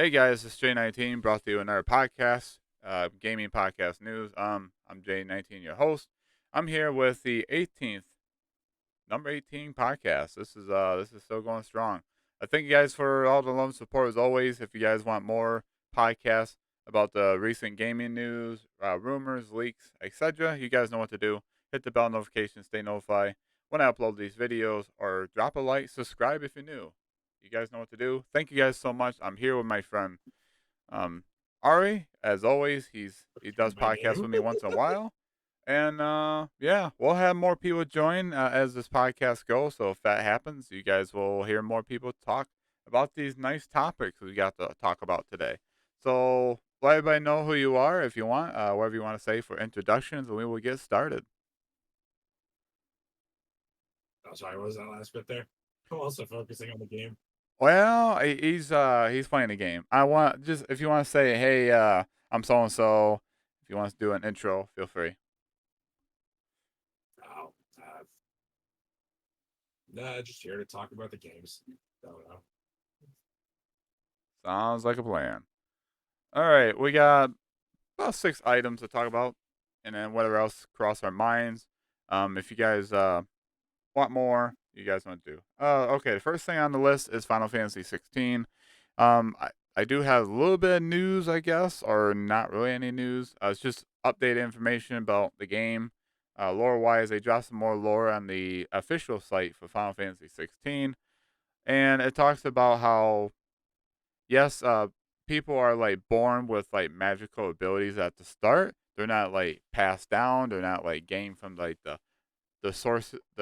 Hey guys, it's J19 brought to you another podcast, gaming podcast news. I'm J19, your host. I'm here with the 18th, number 18 podcast. This is still going strong. I thank you guys for all the love and support as always. If you guys want more podcasts about the recent gaming news, rumors, leaks, etc., you guys know what to do. Hit the bell notification, stay notified when I upload these videos, or drop a like, subscribe if you're new. You guys know what to do. Thank you guys so much. I'm here with my friend um, Ari, as always, he does My podcasts name. with me once in a while, and yeah, we'll have more people join as this podcast goes. So if that happens, you guys will hear more people talk about these nice topics we got to talk about today. So let everybody know who you are if you want, whatever you want to say for introductions, and we will get started. Oh, sorry, what was that last bit there? I'm also focusing on the game. Well, he's playing a game. I want just if you want to say, hey, I'm so and so. If you want to do an intro, feel free. Oh, nah, just here to talk about the games. Don't know. Sounds like a plan. All right, we got about 6 items to talk about, and then whatever else cross our minds. If you guys want more, you guys want to do. Okay, the first thing on the list is Final Fantasy 16. I do have a little bit of news, I guess, or not really any news. It's just updated information about the game. Lore wise, they dropped some more lore on the official site for Final Fantasy 16, and it talks about how yes, people are like born with like magical abilities at the start. They're not like passed down. They're not like gained from like the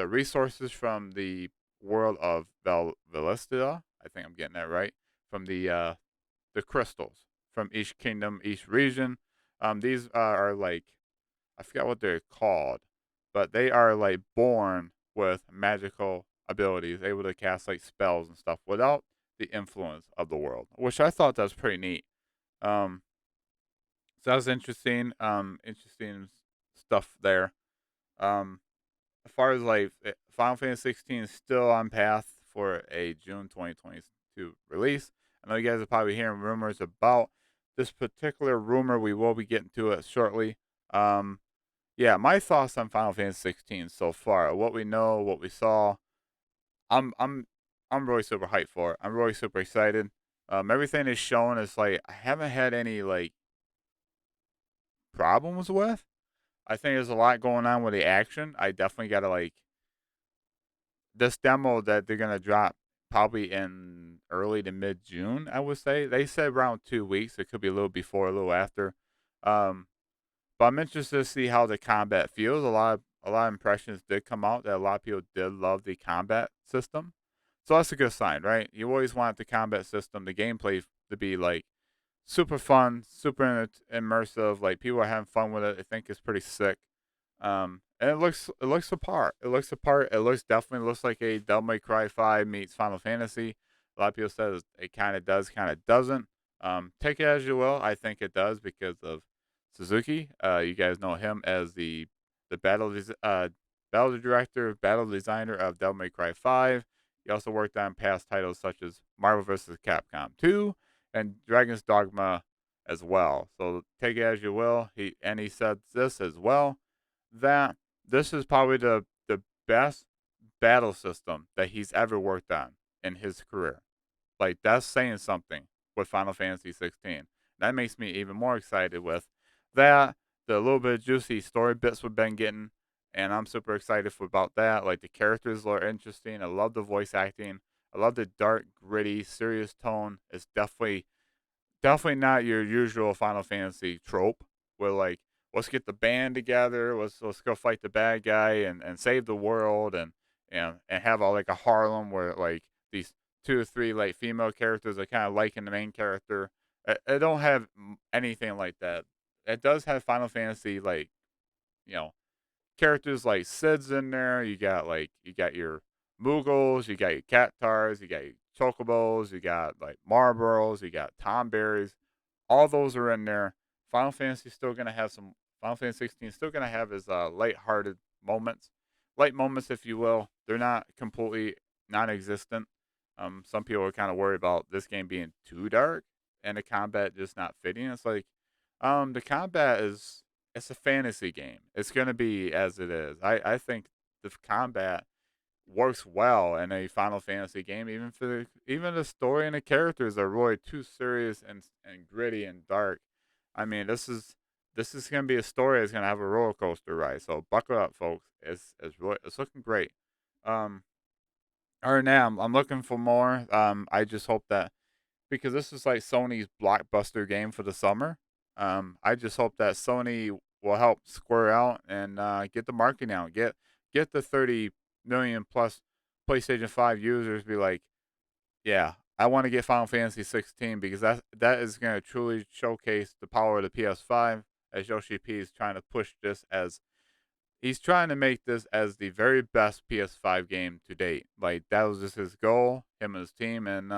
resources from the world of Velistia. I think I'm getting that right. From the crystals from each kingdom, each region. These are like I forgot what they're called, but they are like born with magical abilities, able to cast like spells and stuff without the influence of the world, which I thought that was pretty neat. Um, so that was interesting. Interesting stuff there. Um, as far as like Final Fantasy 16 is still on path for a June 2022 release. I know you guys are probably hearing rumors about this particular rumor. We will be getting to it shortly. Um, yeah, my thoughts on Final Fantasy 16 so far, what we know, what we saw, I'm I'm I'm really super hyped for it. I'm really super excited. Everything is shown is like I haven't had any like problems with. I think there's a lot going on with the action. I definitely gotta like this demo that they're gonna drop probably in early to mid June. I would say they said around 2 weeks. It could be a little before, a little after. Um, But I'm interested to see how the combat feels. A lot of impressions did come out that a lot of people did love the combat system. So that's a good sign, right? You always want the combat system, the gameplay to be like super fun, super immersive. Like people are having fun with it. I think it's pretty sick. And it looks the part. It looks the part. It looks definitely looks like a Devil May Cry 5 meets Final Fantasy. A lot of people said it kind of does, kind of doesn't. Take it as you will. I think it does because of Suzuki. You guys know him as the battle director, battle designer of Devil May Cry 5. He also worked on past titles such as Marvel vs. Capcom 2 and Dragon's Dogma as well. So take it as you will. He said this as well, that this is probably the best battle system that he's ever worked on in his career. Like that's saying something with Final Fantasy 16. That makes me even more excited with that. The little bit of juicy story bits we've been getting, and I'm super excited about that. Like the characters are interesting. I love the voice acting. I love the dark, gritty, serious tone. It's definitely not your usual Final Fantasy trope where like let's get the band together, let's go fight the bad guy and save the world and have all like a Harlem where like these two or three like female characters are kind of liking the main character. It don't have anything like that. It does have Final Fantasy like you know characters like Sid's in there. You got your Moogles, you got your Cattars, you got your Chocobos, you got like Marlboros, you got Tomberries. All those are in there. Final Fantasy still gonna have some. Final Fantasy 16 is still gonna have his light-hearted moments, light moments, if you will. They're not completely non-existent. Some people are kind of worried about this game being too dark. and the combat just not fitting. It's like, the combat is it's a fantasy game. It's gonna be as it is. I think the combat works well in a Final Fantasy game, even the story and the characters are really too serious and gritty and dark. I mean, this is gonna be a story that's gonna have a roller coaster ride. So buckle up, folks. It's looking great. Um, all right, now I'm looking for more. I just hope that because this is like Sony's blockbuster game for the summer. I just hope that Sony will help square out and get the marketing out. Get the 30 million plus PlayStation 5 users. Be like, yeah, I want to get Final Fantasy 16 because that is going to truly showcase the power of the PS5. As Yoshi P is trying to push this as he's trying to make this as the very best PS5 game to date. Like that was just his goal, him and his team, and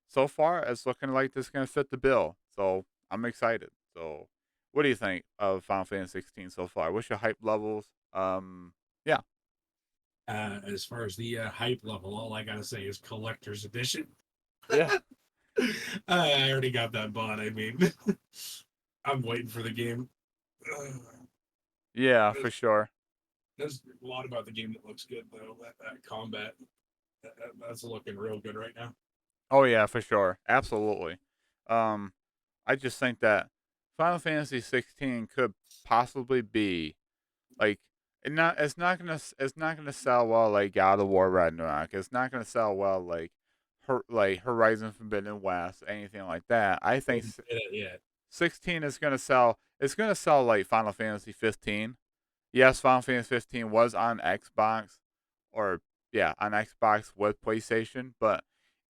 so far it's looking like this is gonna fit the bill. So I'm excited. So what do you think of Final Fantasy 16 so far? What's your hype levels? Yeah, As far as the hype level, all I gotta say is collector's edition. yeah, I already got that bought. I mean, I'm waiting for the game. Uh, yeah, for there's, sure. there's a lot about the game that looks good though. That combat, that's looking real good right now. Oh yeah, for sure, absolutely. Um, I just think that Final Fantasy 16 could possibly be like, it's not gonna sell well like God of War Ragnarok. It's not gonna sell well like like Horizon Forbidden West, anything like that. I think Didn't get it yet. 16 is gonna sell. It's gonna sell like Final Fantasy 15. Yes, Final Fantasy 15 was on Xbox, or yeah, on Xbox with PlayStation, but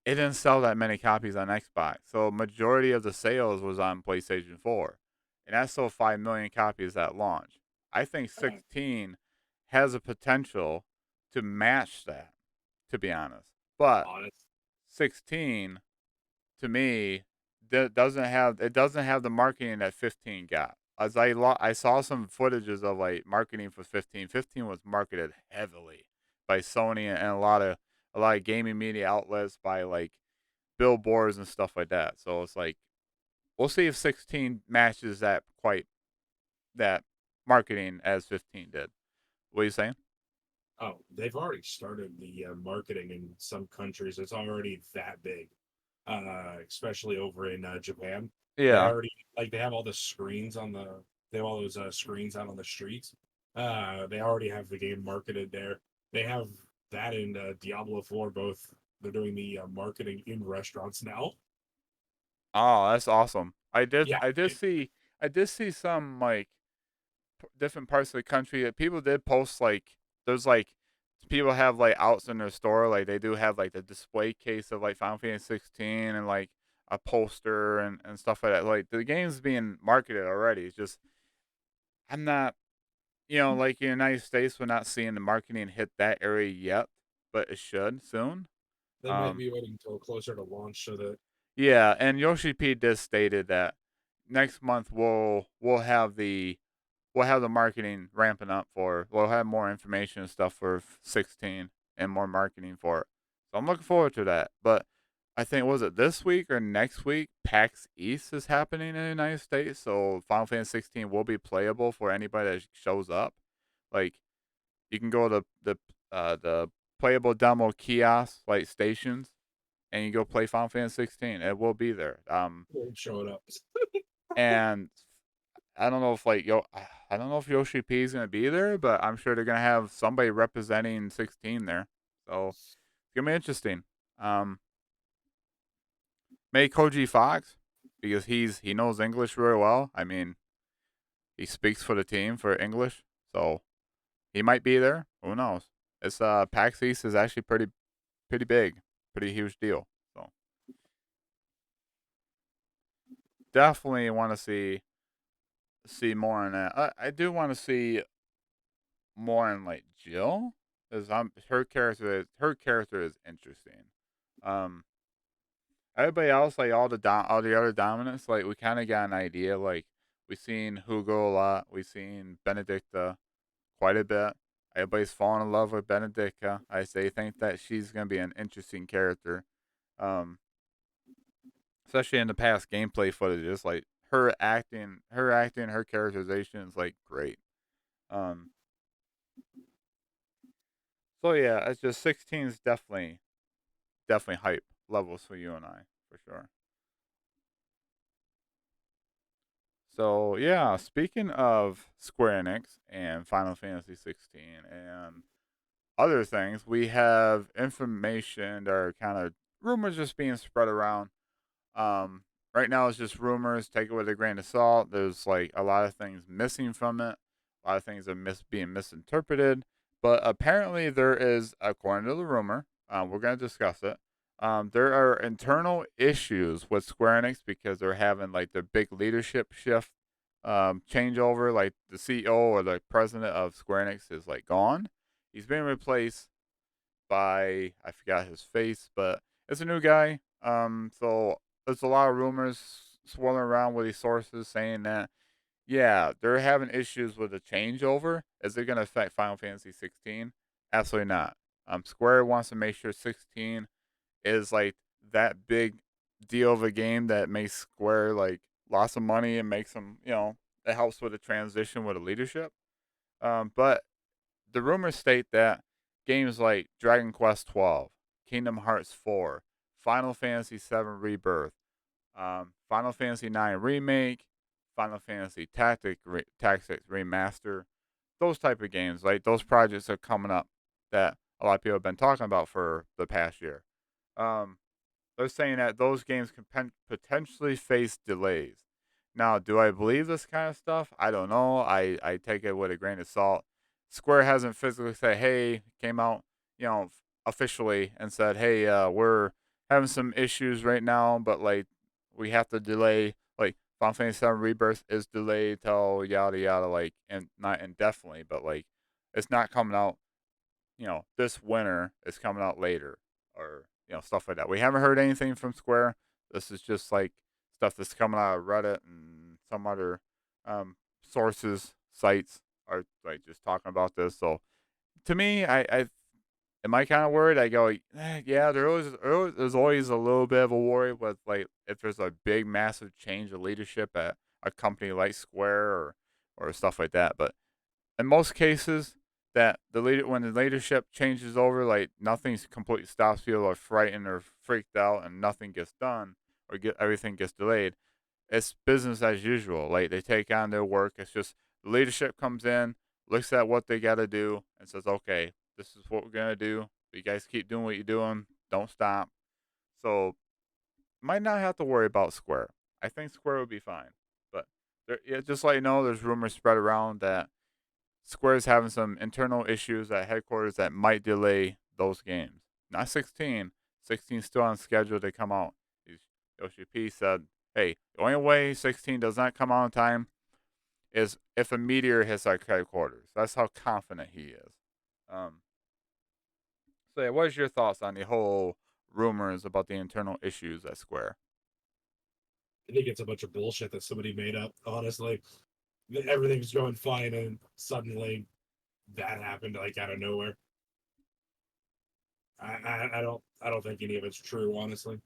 it didn't sell that many copies on Xbox. So majority of the sales was on PlayStation 4, and that sold 5 million copies at launch. I think Uh, 16 has a potential to match that, to be honest. But honest, 16 to me doesn't have the marketing that 15 got. As I saw some footages of like marketing for 15. 15 was marketed heavily by Sony and a lot of gaming media outlets, by like billboards and stuff like that. So it's like we'll see if 16 matches that marketing as 15 did. What are you saying? oh, they've already started the marketing in some countries. It's already that big, especially over in Japan. They Yeah. already they have all the screens on the they have all those screens out on the streets. They already have the game marketed there. They have that in Diablo 4 both. They're doing the marketing in restaurants now. Oh, that's awesome. Yeah, I did see some like different parts of the country that people did post like there's like people have like outs in their store, like they do have like the display case of like Final Fantasy 16 and like a poster and stuff like that. Like the game's being marketed already. It's just I'm not, like in the United States, we're not seeing the marketing hit that area yet, but it should soon. they might Um, be waiting until closer to launch so that yeah, and Yoshi P just stated that next month we'll have the marketing ramping up we'll have more information and stuff for 16 and more marketing for it. So I'm looking forward to that. But I think was it this week or next week PAX East is happening in the United States, so Final Fantasy 16 will be playable for anybody that shows up. Like you can go to the playable demo kiosk like stations and you go play Final Fantasy 16. It will be there. they're showing up. And I don't know if I don't know if Yoshi P is gonna be there, but I'm sure they're gonna have somebody representing 16 there. So it's gonna be interesting. Um, maybe Koji Fox because he knows English really well. I mean, he speaks for the team for English, so he might be there. Who knows? It's PAX East is actually pretty big, pretty huge deal. So definitely want to see more on that. I do want to see more on like Jill, because her character is interesting. Um, everybody else, like all the other dominants, like we kind of got an idea. Like we seen Hugo a lot, we seen Benedicta quite a bit. Everybody's falling in love with Benedicta. I say think that she's gonna be an interesting character. Um, especially in the past gameplay footage. It's like her characterization is like great. Um, so yeah, it's just 16 is definitely hype levels for you and I for sure. So yeah, speaking of Square Enix and Final Fantasy 16 and other things, we have information that are kind of rumors just being spread around. Um, right now it's just rumors. Take it with a grain of salt. There's like a lot of things missing from it. A lot of things are being misinterpreted. But apparently there is, according to the rumor, we're going to discuss it. There are internal issues with Square Enix because they're having like their big leadership shift, changeover. Like the CEO or the president of Square Enix is like gone. He's being replaced by, I forgot his face, but it's a new guy. So there's a lot of rumors swirling around with these sources saying that yeah, they're having issues with the changeover. Is it going to affect Final Fantasy 16? Absolutely not. Square wants to make sure 16 is like that big deal of a game that makes Square like lots of money and makes them, it helps with the transition with the leadership. But the rumors state that games like Dragon Quest 12, Kingdom Hearts 4, Final Fantasy 7 Rebirth, Final Fantasy 9 Remake, Final Fantasy Tactics Remaster, those type of games, like those projects are coming up that a lot of people have been talking about for the past year. Um, they're saying that those games can potentially face delays. Now, do I believe this kind of stuff? I don't know. I take it with a grain of salt. Square hasn't physically said, "Hey," came out, officially and said, "Hey, we're having some issues right now, but like we have to delay. Like Final Fantasy VII Rebirth is delayed till yada yada, like and not indefinitely, but like it's not coming out this winter is coming out later or, stuff like that. We haven't heard anything from Square. This is just like stuff that's coming out of Reddit and some other sources, sites are like just talking about this. So to me, I am I kind of worried. I go, yeah, there's always a little bit of a worry with like if there's a big, massive change of leadership at a company like Square or stuff like that. But in most cases that the leader when the leadership changes over, like nothing's completely stops. People are frightened or freaked out, and nothing gets done or get everything gets delayed. It's business as usual. Like they take on their work. It's just the leadership comes in, looks at what they got to do, and says, "Okay, this is what we're gonna do. You guys keep doing what you're doing. Don't stop." So might not have to worry about Square. I think Square would be fine. But yeah, just let you know, there's rumors spread around that Square's having some internal issues at headquarters that might delay those games. Not 16. 16 still on schedule to come out. Yoshi P said, "Hey, the only way 16 does not come out on time is if a meteor hits our headquarters." That's how confident he is. Um, so, yeah, what is your thoughts on the whole rumors about the internal issues at Square? I think it's a bunch of bullshit that somebody made up. Honestly, everything's going fine, and suddenly that happened like out of nowhere. I don't think any of it's true. Honestly,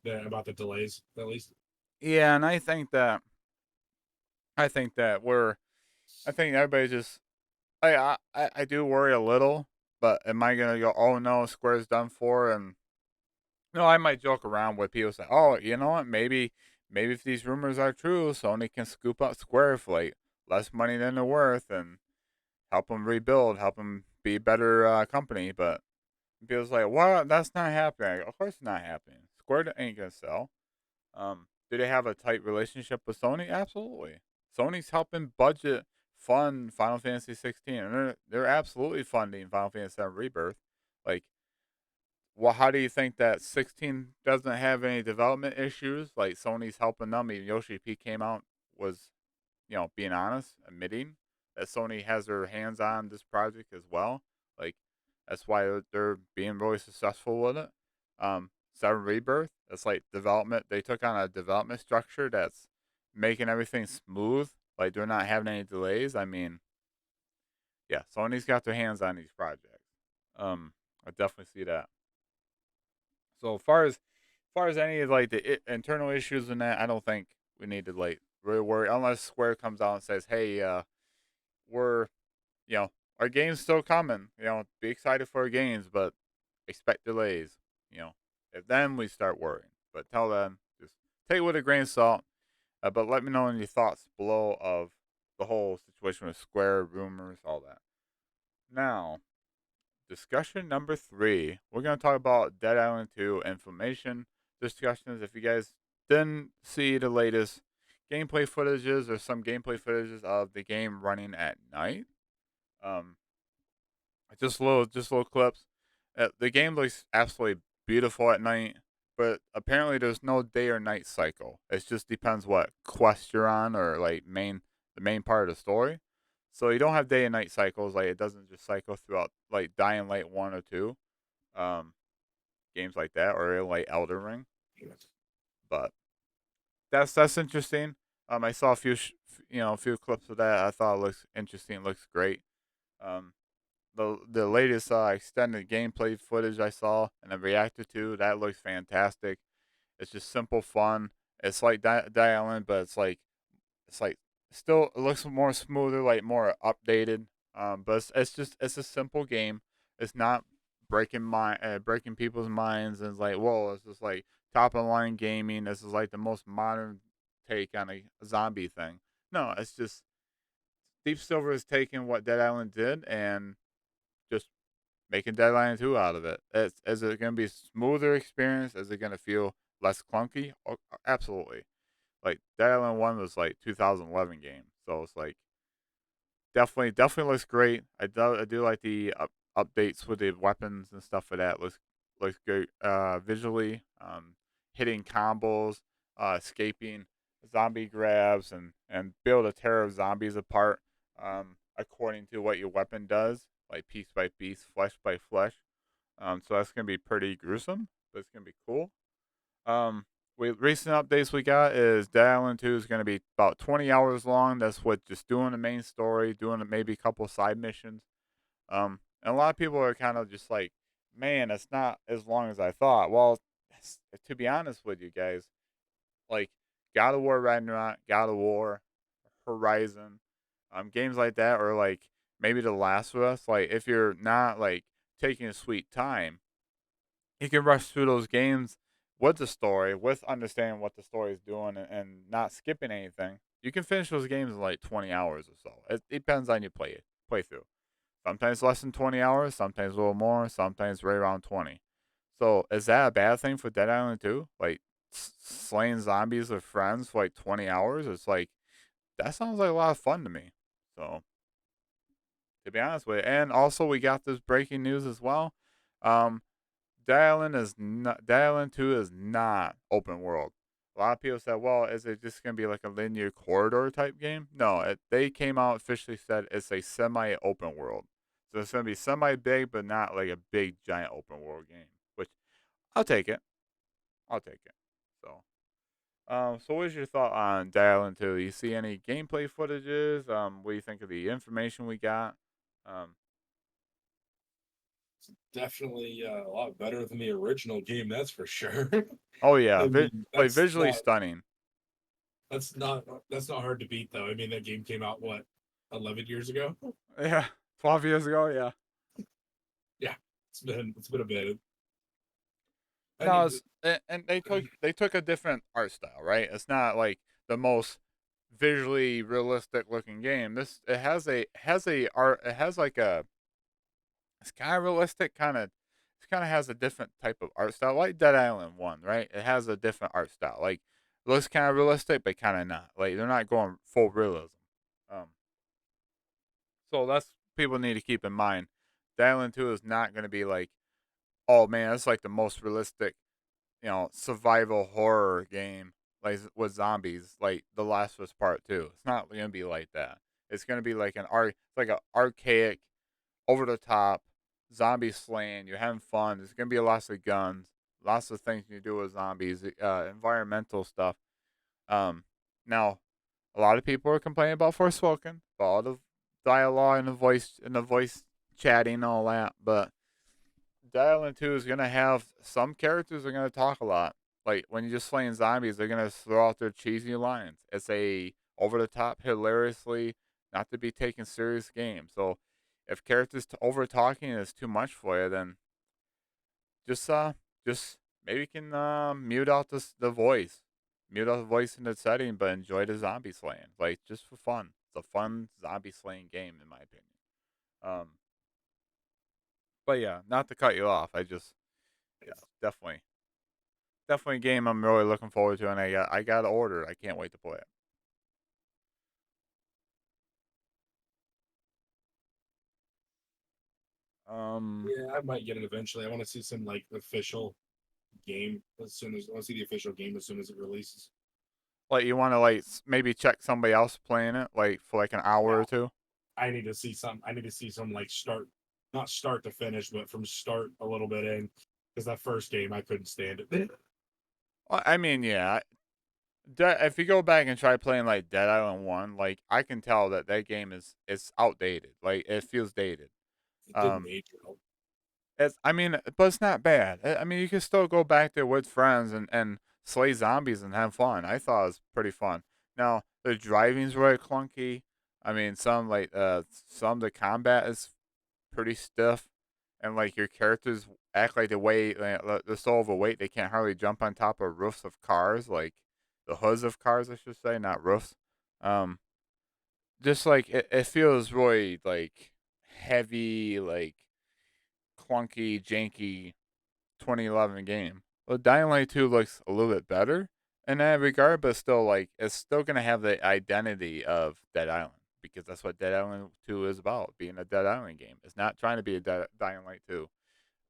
about the delays, at least. Yeah, and I think that I think everybody just I do worry a little, but am I gonna go? Oh no, Square's done for, and no, I might joke around with people say, "Oh, you know what? Maybe if these rumors are true, Sony can scoop up Square for like less money than they're worth and help them rebuild, help them be a better company." But people's like, "What? That's not happening." I go, of course, it's not happening. Square ain't gonna sell. Do they have a tight relationship with Sony? Absolutely. Sony's helping budget fund Final Fantasy 16, and they're absolutely funding Final Fantasy 7 Rebirth. Like, well, how do you think that 16 doesn't have any development issues? Like Sony's helping them. Even Yoshi P came out was, being honest, admitting that Sony has their hands on this project as well. Like that's why they're being really successful with it. Seven Rebirth, it's like development. They took on a development structure that's making everything smooth. Like they're not having any delays. I mean, yeah, Sony's got their hands on these projects. I definitely see that. So far as any of like the internal issues in that, I don't think we need to like really worry unless Square comes out and says, "Hey, we're you know our game's still coming. Be excited for our games, but expect delays." You know, if then we start worrying. But till then, just take it with a grain of salt. But let me know any thoughts below of the whole situation with Square rumors, all that. Now, discussion number 3. We're going to talk about Dead Island 2 information discussions. If you guys didn't see the latest gameplay footages or some gameplay footages of the game running at night, um, just little clips. The game looks absolutely beautiful at night, but apparently there's no day or night cycle. It just depends what quest you're on or like the main part of the story. So you don't have day and night cycles. Like it doesn't just cycle throughout like Dying Light 1 or 2, um, games like that, or like Elden Ring. But that's interesting. I saw a few a few clips of that. I thought it looks interesting. Looks great. Um, the latest extended gameplay footage I saw and I reacted to, that looks fantastic. It's just simple fun. It's like Island, but it's like still it looks more smoother, like more updated. But it's a simple game. It's not breaking people's minds. And it's like, whoa, this is like top of the line gaming. This is like the most modern take on a zombie thing. No, it's just Deep Silver is taking what Dead Island did and just making Dead Island 2 out of it. Is it going to be a smoother experience? Is it going to feel less clunky? Oh, absolutely. Like Dead Island 1 was like 2011 game, so it's like definitely looks great. I do like the updates with the weapons and stuff for that. Looks good visually. Hitting combos, escaping zombie grabs, and build a terror of zombies apart. According to what your weapon does, like piece by piece, flesh by flesh. So that's gonna be pretty gruesome, but it's gonna be cool. Um, recent updates we got is Dead Island 2 is going to be about 20 hours long. That's what just doing the main story, doing maybe a couple side missions. And a lot of people are kind of just like, man, it's not as long as I thought. Well, to be honest with you guys, like God of War Ragnarok, God of War, Horizon, games like that, or like maybe The Last of Us. Like if you're not like taking a sweet time, you can rush through those games with the story, with understanding what the story is doing, and not skipping anything. You can finish those games in like 20 hours or so. It depends on your playthrough. Sometimes less than 20 hours, sometimes a little more, sometimes right around 20. So is that a bad thing for Dead Island 2? Like slaying zombies with friends for like 20 hours? It's like that sounds like a lot of fun to me. So to be honest with you, and also we got this breaking news as well. Um, Dead Island 2 is not open world. A lot of people said, well, is it just going to be like a linear corridor type game? No, they came out officially said it's a semi open world. So it's going to be semi big, but not like a big giant open world game, which I'll take it. I'll take it. So, so what's your thought on Dead Island 2? You see any gameplay footages? What do you think of the information we got? Um, Definitely a lot better than the original game, that's for sure. oh yeah, I mean, like visually stunning. that's not hard to beat though. I mean, that game came out what 11 years ago. Yeah, 12 years ago, yeah. Yeah, it's been a bit. I No, need it's, and they took a different art style, right? It's not like the most visually realistic looking game. This it has a art. It has like a it's kind of realistic, kind of. It kind of has a different type of art style, like Dead Island 1, right? It has a different art style. Like it looks kind of realistic, but kind of not. Like they're not going full realism. Um, so that's people need to keep in mind. Dead Island 2 is not going to be like, oh man, it's like the most realistic survival horror game like with zombies, like The Last of Us Part 2. It's not gonna be like that. It's gonna be like it's like an archaic, over the top zombie slaying. You're having fun. There's gonna be lots of guns, lots of things you do with zombies, environmental stuff. Now a lot of people are complaining about Forspoken, about all the dialogue and the voice chatting and all that, but Dead Island 2 is going to have some characters are going to talk a lot. Like when you're just slaying zombies, they're gonna throw out their cheesy lines. It's a over the top, hilariously not to be taken serious game. So if characters over talking is too much for you, then just just maybe you can mute out the voice, mute out the voice in the setting, but enjoy the zombie slaying, like just for fun. It's a fun zombie slaying game in my opinion. Um, but yeah, not to cut you off, I just yeah, definitely a game I'm really looking forward to, and I got to order. I can't wait to play it. Um, Yeah, I might get it eventually. I want to see some like official game as soon as I want to see the official game as soon as it releases. like you want to like maybe check somebody else playing it, like for like an hour Yeah, or two. I need to see some. I need to see some like start, not start to finish, but from start a little bit in, because that first game I couldn't stand it. Well, I mean, yeah, if you go back and try playing like Dead Island One, like I can tell that that game is outdated. Like it feels dated. It didn't Um, age well. it's I mean, but it's not bad. I mean, you can still go back there with friends and slay zombies and have fun. I thought it was pretty fun. Now the driving's really clunky. I mean, some of the combat is pretty stiff, and like your characters act like they're so overweight they can't hardly jump on top of roofs of cars, like the hoods of cars, I should say, not roofs. Um, just like it feels really like heavy, like clunky, janky 2011 game. Well, Dying Light 2 looks a little bit better in that regard, but still, like, it's still gonna have the identity of Dead Island because that's what Dead Island 2 is about, being a Dead Island game. It's not trying to be a Dying Light 2.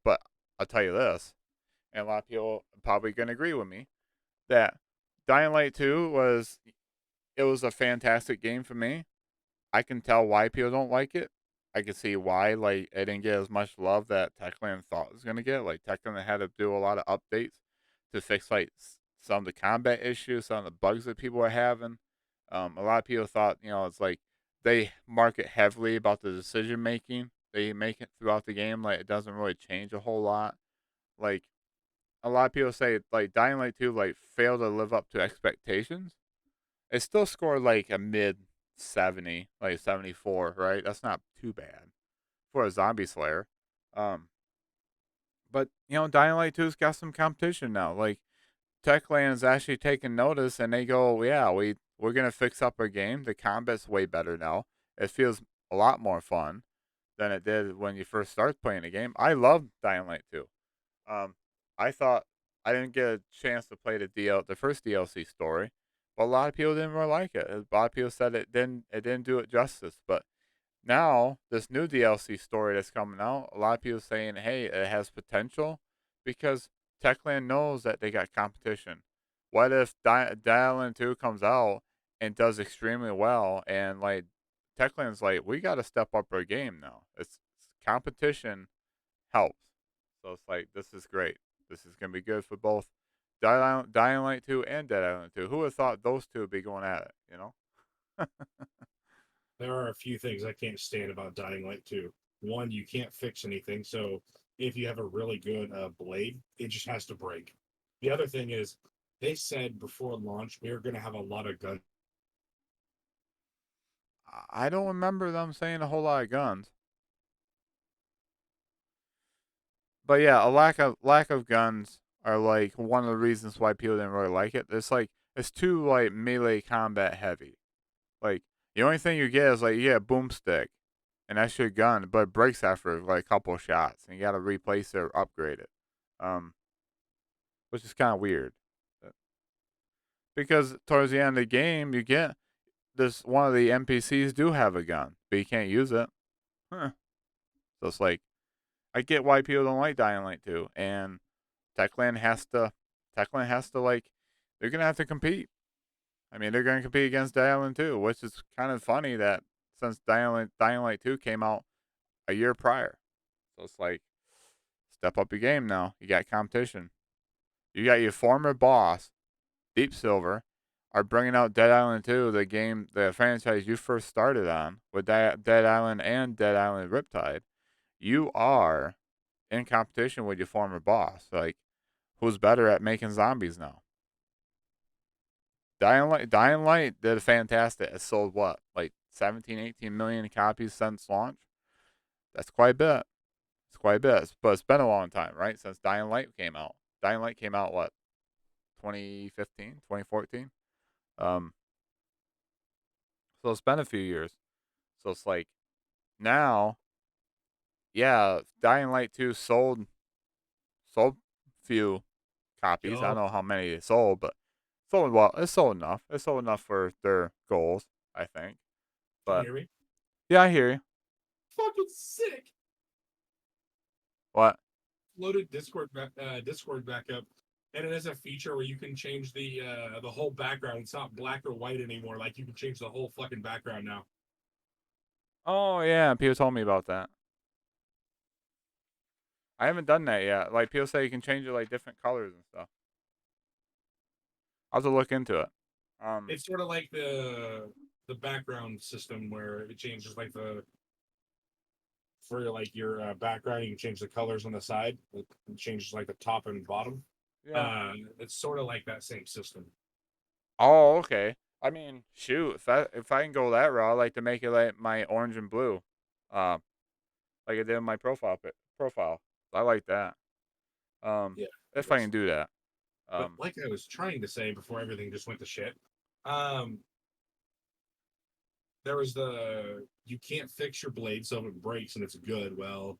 But I'll tell you this, and a lot of people are probably gonna agree with me that Dying Light 2 was a fantastic game for me. I can tell why people don't like it. I can see why like it didn't get as much love that Techland thought it was gonna get. Like Techland had to do a lot of updates to fix like some of the combat issues, some of the bugs that people were having. A lot of people thought, it's like they market heavily about the decision making. They make it throughout the game, like it doesn't really change a whole lot. Like a lot of people say, like Dying Light 2, like failed to live up to expectations. It still scored like a mid 70, like 74, right? That's not too bad for a zombie slayer. Um, but Dying Light 2's got some competition now. Like Techland is actually taking notice, and they go, "Yeah, we're gonna fix up our game. The combat's way better now. It feels a lot more fun than it did when you first started playing the game." I love Dying Light 2. Um, I thought I didn't get a chance to play the first DLC story, but a lot of people didn't really like it. A lot of people said it didn't do it justice. But now this new DLC story that's coming out, a lot of people saying, hey, it has potential because Techland knows that they got competition. What if Island 2 comes out and does extremely well, and like Techland's like, we got to step up our game now. It's competition helps. So it's like this is great. This is gonna be good for both Dying Light 2 and Dead Island 2. Who would have thought those two would be going at it? There are a few things I can't stand about Dying Light 2. One, you can't fix anything, so if you have a really good blade, it just has to break. The other thing is, they said before launch we are going to have a lot of gun. I don't remember them saying a whole lot of guns, but yeah, a lack of guns are like one of the reasons why people didn't really like it. It's too like melee combat heavy. Like the only thing you get is like you get a boomstick, and that's your gun, but it breaks after like a couple of shots, and you got to replace it or upgrade it. Um, which is kind of weird. Because towards the end of the game, you get this one of the NPCs do have a gun, but you can't use it. Huh. So it's like I get why people don't like Dying Light 2, and Techland has to Techland has to like they're gonna have to compete. I mean, they're gonna compete against Dying Light 2, which is kind of funny that since Dying Light 2 came out a year prior, so it's like step up your game now. You got competition. You got your former boss Deep Silver are bringing out Dead Island 2, the franchise you first started on with Dead Island and Dead Island Riptide. You are in competition with your former boss. Like, who's better at making zombies now? Dying Light did fantastic. It sold what, like 17, 18 million copies since launch? That's quite a bit. It's quite a bit. But it's been a long time, right? Since Dying Light came out. Dying Light came out, what, 2015, 2014? Um, so it's been a few years. So it's like now, yeah, Dying Light 2 sold few copies. I don't Yup. know how many it sold, but sold well. It sold enough. It sold enough for their goals, I think. Can you But hear me? yeah, I hear you. Fucking sick. What? Loaded Discord back up, and it has a feature where you can change the whole background. It's not black or white anymore. Like you can change the whole fucking background now. Oh yeah, people told me about that. I haven't done that yet. Like people say you can change it like different colors and stuff. I'll have to look into it. Um, It's sort of like the background system where it changes like the for like your background. You can change the colors on the side. It changes like the top and bottom. yeah. It's sort of like that same system. Oh, okay. I mean, shoot, if I can go that route, I'd like to make it like my orange and blue, uh, like I did in my profile. I like that. Um, Yeah, I if I can guess. do that. But Um, like I was trying to say before everything just went to shit, um, there was the you can't fix your blade so if it breaks and it's good. Well,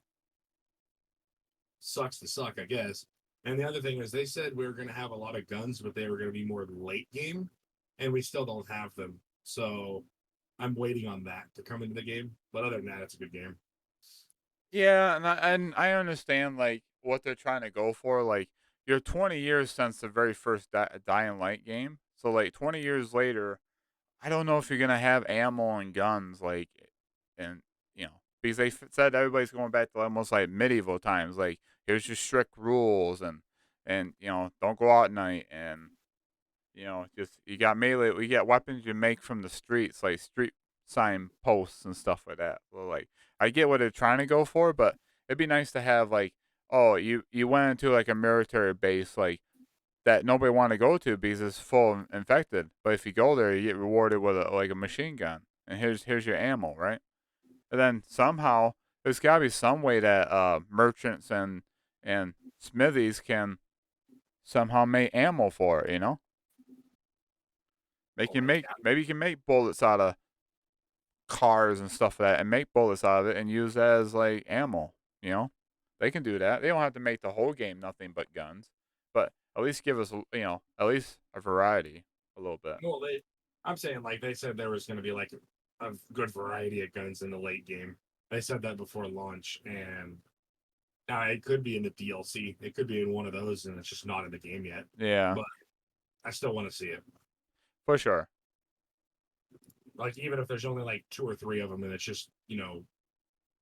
sucks to suck, I guess. And the other thing is they said we were going to have a lot of guns, but they were going to be more late game, and we still don't have them. So I'm waiting on that to come into the game. But other than that, it's a good game. yeah, and I understand like what they're trying to go for. Like you're 20 years since the very first Dying Light game, so like 20 years later, I don't know if you're gonna have ammo and guns like, and because they said everybody's going back to almost like medieval times. Like here's your strict rules and don't go out at night and just you got melee. We got weapons you make from the streets, like street sign posts and stuff like that. Well, like I get what they're trying to go for, but it'd be nice to have like, oh, you went into like a military base like that nobody want to go to because it's full of infected. But if you go there, you get rewarded with like a machine gun, and here's your ammo, right? And then somehow there's got to be some way that merchants and smithies can somehow make ammo for it. Make Oh, you it's make got maybe you can make bullets out of cars and stuff like that, and make bullets out of it and use that as like ammo. You know, they can do that. They don't have to make the whole game nothing but guns, but at least give us at least a variety a little bit. well, they. I'm saying like they said there was going to be like a good variety of guns in the late game. They said that before launch, and now it could be in the DLC. It could be in one of those, and it's just not in the game yet. Yeah, But I still want to see it. for sure. Like even if there's only like two or three of them, and it's just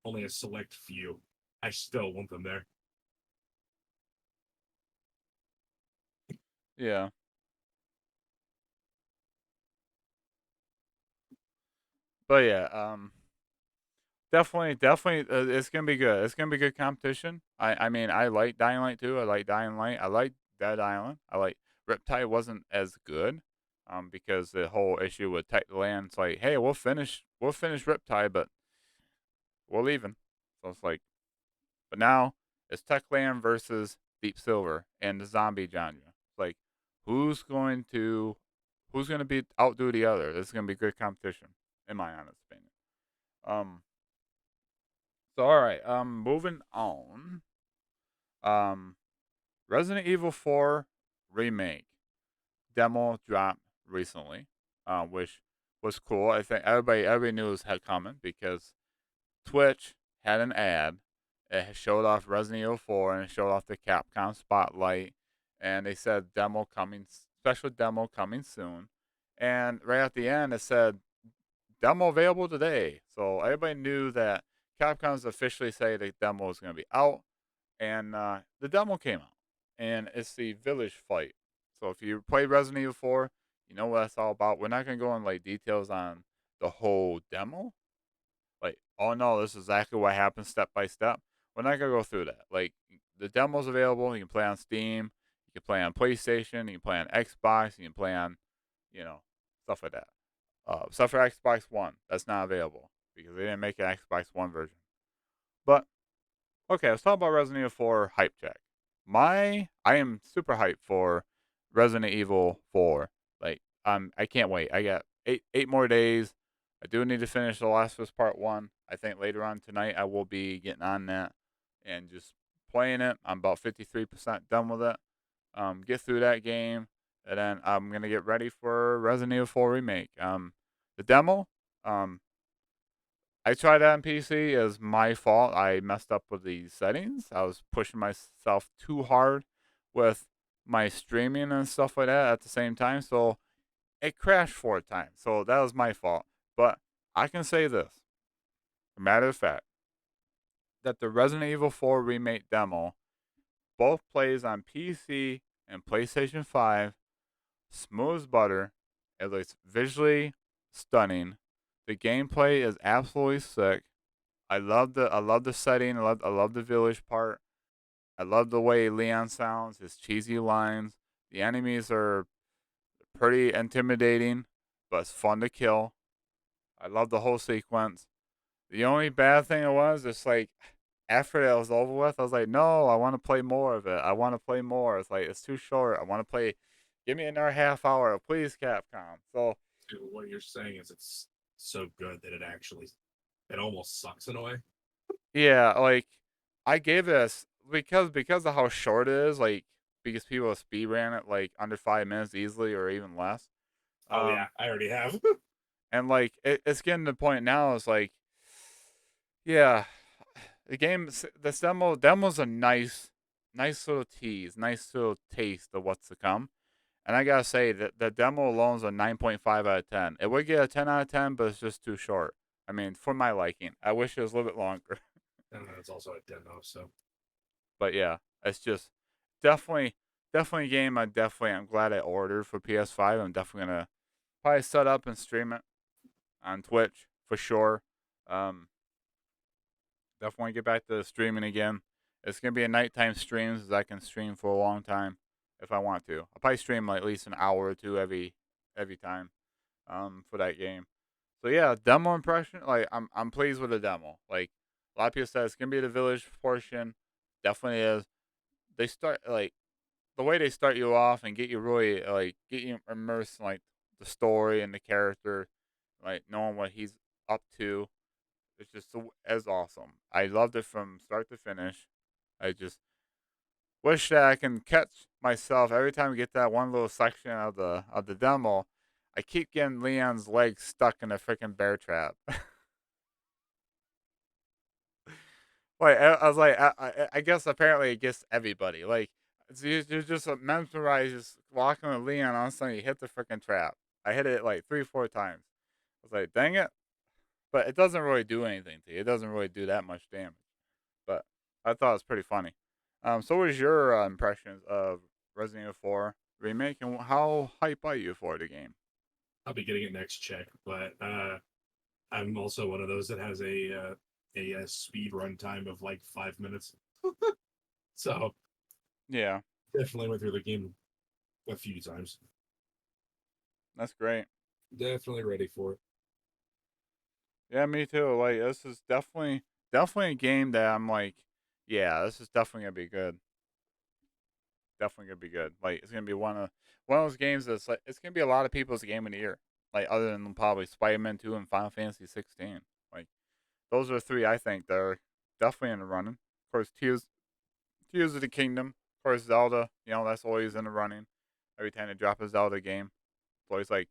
only a select few, I still want them there. Yeah, but yeah, definitely, it's gonna be good. It's gonna be good competition. I mean, I like Dying Light 2. I like Dying Light. I like Dead Island. I like Riptide wasn't as good, because the whole issue with Tech Land. It's like, hey, we'll finish Riptide, but we're leaving. So it's like, but now it's Techland versus Deep Silver and the zombie genre. It's like, who's going to who's going to be outdo the other? This is going to be good competition, in my honest opinion. Um. So all right. Moving on. Um. Resident Evil 4 remake demo dropped recently, which was cool. I think everybody knew it was had coming because Twitch had an ad. It showed off Resident Evil 4 and it showed off the Capcom Spotlight, and they said special demo coming soon. And right at the end, it said demo available today. So everybody knew that Capcom's officially say the demo is going to be out, and the demo came out, and it's the village fight. So if you play Resident Evil 4, you know what that's all about. We're not going to go into like details on the whole demo, like, oh no, this is exactly what happens step by step. We're not gonna go through that. Like the demo's available, you can play on Steam, you can play on PlayStation, you can play on Xbox, you can play on, you know, stuff like that. Stuff for Xbox One that's not available because they didn't make an Xbox One version. But okay, let's talk about Resident Evil 4 hype check. I am super hyped for Resident Evil 4. Like, I can't wait. I got eight more days. I do need to finish The Last of Us Part 1. I think later on tonight I will be getting on that and just playing it. I'm about 53% done with it. Get through that game, and then I'm gonna get ready for Resident Evil 4 Remake. The demo, um, I tried that on PC. It was my fault. I messed up with the settings. I was pushing myself too hard with my streaming and stuff like that at the same time. So it crashed 4 times. So that was my fault. But I can say this, a matter of fact, that the Resident Evil 4 Remake demo both plays on PC and PlayStation 5 smooth as butter. It looks visually stunning. The gameplay is absolutely sick. I love the setting. I love the village part. I love the way Leon sounds, his cheesy lines. The enemies are pretty intimidating, but it's fun to kill. I love the whole sequence. The only bad thing it was, it's like after it was over with, I was like, no, I want to play more of it. I want to play more. It's like it's too short. I want to play. Give me another half hour, please, Capcom. So So what you're saying is it's so good that it almost sucks in a way. yeah, like I gave this because of how short it is, like because people speed ran it like under 5 minutes easily or even less. Oh yeah, Um, I already have. and like it's getting to the point now. It's like, yeah, this demo's a nice little tease, nice little taste of what's to come. And I gotta say that the demo alone is a 9.5 out of 10. It would get a 10 out of 10, but it's just too short. I mean, for my liking, I wish it was a little bit longer. And it's also a demo, so But yeah, it's just definitely, definitely a game. I'm glad I ordered for PS5. I'm definitely gonna probably set up and stream it on Twitch for sure. Um, definitely get back to streaming again. It's gonna be a nighttime stream, so I can stream for a long time if I want to. I'll probably stream like at least an hour or two every time for that game. So yeah, demo impression. Like I'm pleased with the demo. Like a lot of people said it's gonna be the village portion. Definitely is. They start like the way they start you off and get you really like get you immersed in like the story and the character, like knowing what he's up to. It's just so as awesome. I loved it from start to finish. I just wish that I can catch myself every time we get that one little section of the demo. I keep getting Leon's legs stuck in a freaking bear trap. Like I was like, I guess apparently it gets everybody. Like you're just mesmerized, just walking with Leon. All of a sudden, you hit the freaking trap. I hit it like 3 or 4 times. I was like, dang it! But it doesn't really do anything to you. It doesn't really do that much damage. But I thought it was pretty funny. So what was your impressions of Resident Evil 4 remake, and how hype are you for the game? I'll be getting it next check. But I'm also one of those that has a speed run time of like 5 minutes. So Yeah, definitely went through the game a few times. that's great. Definitely ready for it. Yeah, me too. Like this is definitely a game that I'm like, yeah, this is definitely gonna be good. Definitely gonna be good. Like it's gonna be one of those games that's like it's gonna be a lot of people's game of the year. Like other than probably Spider-Man 2 and Final Fantasy 16. Like those are three I think that are definitely in the running. Of course, Tears of the Kingdom. Of course, Zelda. You know that's always in the running. Every time they drop a Zelda game, it's always like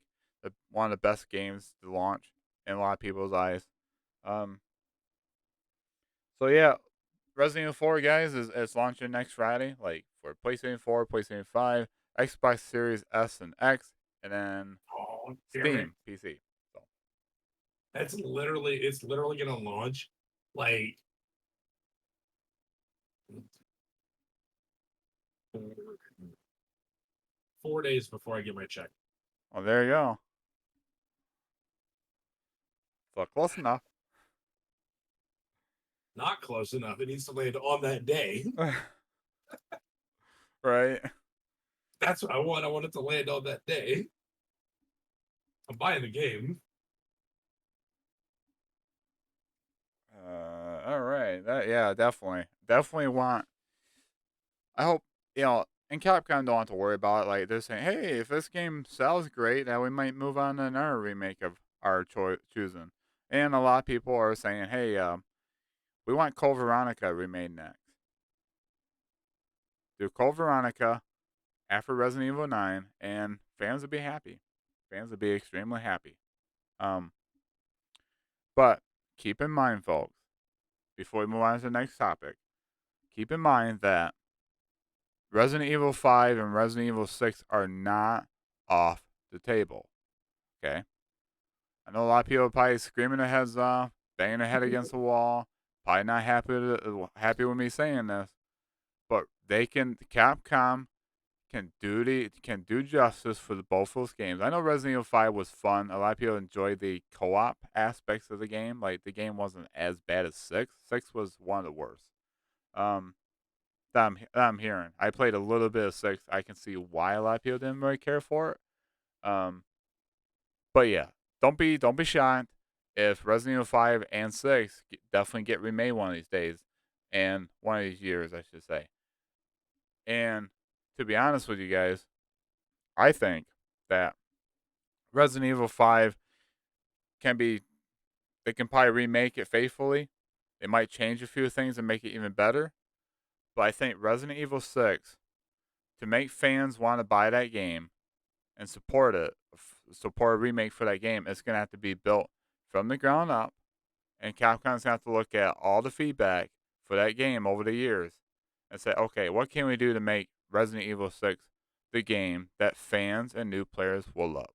one of the best games to launch in a lot of people's eyes. Um, so yeah, Resident Evil 4, guys, is launching next Friday, like for PlayStation 4, PlayStation 5, Xbox Series S and X, and then Oh, damn it. Steam PC. So It's literally gonna launch like 4 days before I get my check. well, there you go. So close enough, Not close enough. It needs to land on that day. right? That's what I want. I want it to land on that day. I'm buying the game. All right. That yeah, definitely, definitely want. I hope and Capcom don't have to worry about it. Like they're saying, hey, if this game sells great, then we might move on to another remake of our choosing. And a lot of people are saying, hey, we want Code Veronica remade next. Do Code Veronica after Resident Evil 9, and fans will be happy. Fans will be extremely happy. Um, but keep in mind, folks, before we move on to the next topic, keep in mind that Resident Evil 5 and Resident Evil 6 are not off the table. Okay? I know a lot of people are probably screaming their heads off, banging their head against the wall, probably not happy with me saying this, but Capcom can do justice for both those games. I know Resident Evil 5 was fun. A lot of people enjoyed the co-op aspects of the game. Like the game wasn't as bad as 6. 6 was one of the worst. Um, that I'm hearing. I played a little bit of 6. I can see why a lot of people didn't really care for it. But yeah, don't be shocked if Resident Evil 5 and 6 definitely get remade one of these days, and one of these years, I should say. And to be honest with you guys, I think that Resident Evil 5 can be they can probably remake it faithfully. They might change a few things and make it even better. But I think Resident Evil 6, to make fans want to buy that game and support a remake for that game, it's going to have to be built from the ground up. And Capcom's going to have to look at all the feedback for that game over the years and say, okay, what can we do to make Resident Evil 6 the game that fans and new players will love?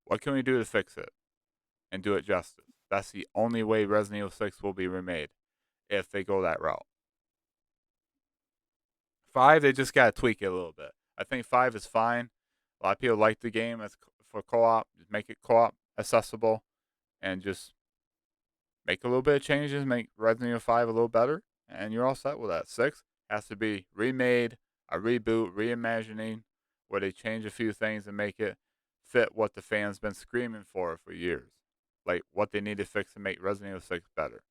What can we do to fix it and do it justice? That's the only way Resident Evil 6 will be remade if they go that route. 5, they just got to tweak it a little bit. I think 5 is fine. A lot of people like the game as for co-op. Just make it co-op accessible and just make a little bit of changes, make Resident Evil 5 a little better, and you're all set with that. 6 has to be remade, a reboot, reimagining, where they change a few things and make it fit what the fans been screaming for years. Like what they need to fix to make Resident Evil 6 better.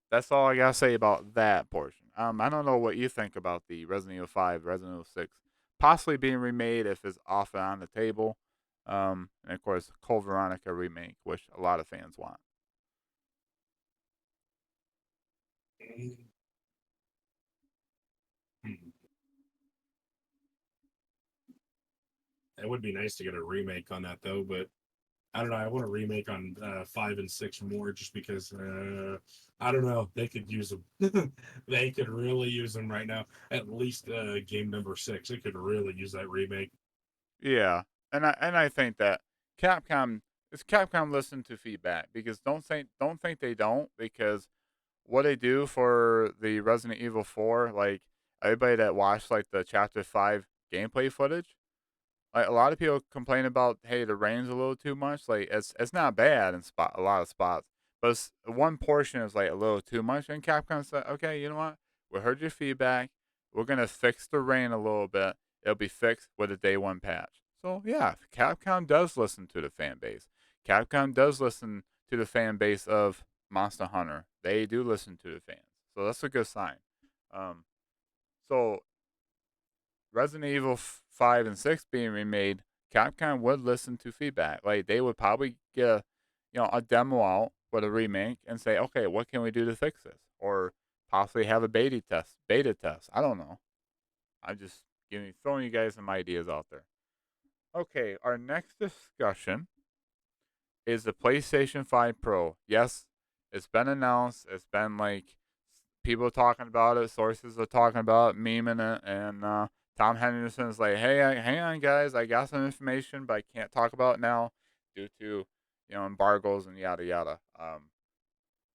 That's all I gotta say about that portion. I don't know what you think about the Resident Evil 5, Resident Evil 6 possibly being remade if it's off and on the table. And of course, Cole Veronica remake, which a lot of fans want. It would be nice to get a remake on that though, but I don't know. I want a remake on 5 and 6 more, just because I don't know. They could use them. They could really use them right now. At least game number 6. It could really use that remake. Yeah, and I think that Capcom Capcom listen to feedback because don't think they don't because what they do for the Resident Evil 4, like everybody that watched like the Chapter 5 gameplay footage, like a lot of people complain about, hey, the rain's a little too much. Like it's not bad in a lot of spots, but one portion is like a little too much. And Capcom said, okay, you know what? We heard your feedback. We're gonna fix the rain a little bit. It'll be fixed with a day one patch. So yeah, Capcom does listen to the fan base. Capcom does listen to the fan base of Monster Hunter. They do listen to the fans. So that's a good sign. Um, so Resident Evil 5 and 6 being remade, Capcom would listen to feedback. Like they would probably get a demo out with a remake and say, okay, what can we do to fix this? Or possibly have a beta test. I don't know. I'm just throwing you guys some ideas out there. Okay, our next discussion is the PlayStation 5 Pro. Yes, it's been announced. It's been like people talking about it, sources are talking about it, memeing it, and Tom Henderson is like, "Hey, hang on, guys, I got some information, but I can't talk about it now due to embargoes and yada yada."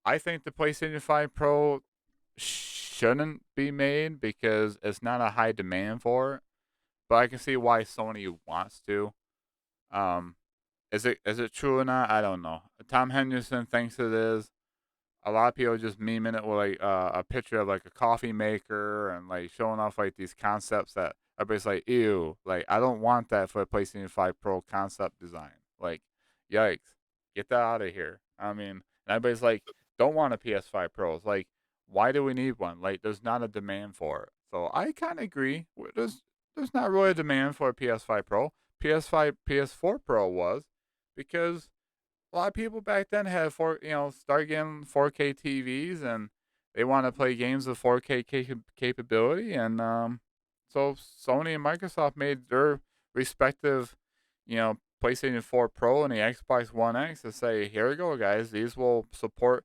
I think the PlayStation 5 Pro shouldn't be made because it's not a high demand for it, but I can see why Sony wants to. Um, is it true or not? I don't know. Tom Henderson thinks it is. a lot of people just memeing it with like a picture of like a coffee maker and like showing off like these concepts that everybody's like, ew, like I don't want that for a PlayStation 5 Pro concept design. Like, yikes, get that out of here. I mean, and everybody's like, don't want a PS5 Pro. It's like, why do we need one? Like, there's not a demand for it. So I kind of agree. There's not really a demand for a PS5 Pro. PS5, PS4 Pro was because a lot of people back then had start getting 4K TVs and they want to play games with 4K capability, and so Sony and Microsoft made their respective, PlayStation 4 Pro and the Xbox One X to say, here we go, guys, these will support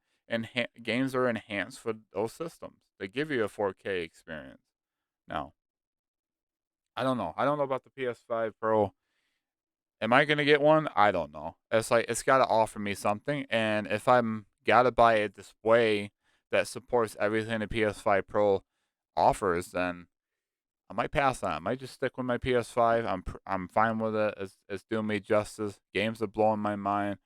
games that are enhanced for those systems. They give you a 4K experience. Now, I don't know. I don't know about the PS5 Pro. Am I gonna get one? I don't know. It's like it's gotta offer me something, and if I'm gotta buy a display that supports everything the PS5 Pro offers, then I might pass on it. I might just stick with my PS5. I'm fine with it. It's doing me justice. Games are blowing my mind.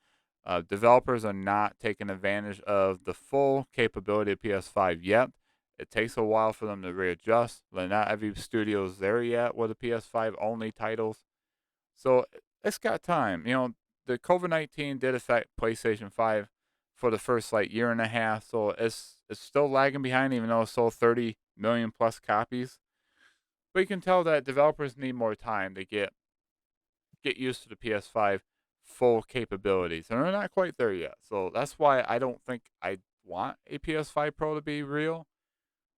Developers are not taking advantage of the full capability of PS5 yet. It takes a while for them to readjust. Like not every studio is there yet with the PS5 only titles. So it's got time. The COVID-19 did affect PlayStation 5 for the first like year and a half, so it's still lagging behind, even though it sold 30 million plus copies. But you can tell that developers need more time to get used to the PS5 full capabilities, and they're not quite there yet. So that's why I don't think I want a PS5 Pro to be real.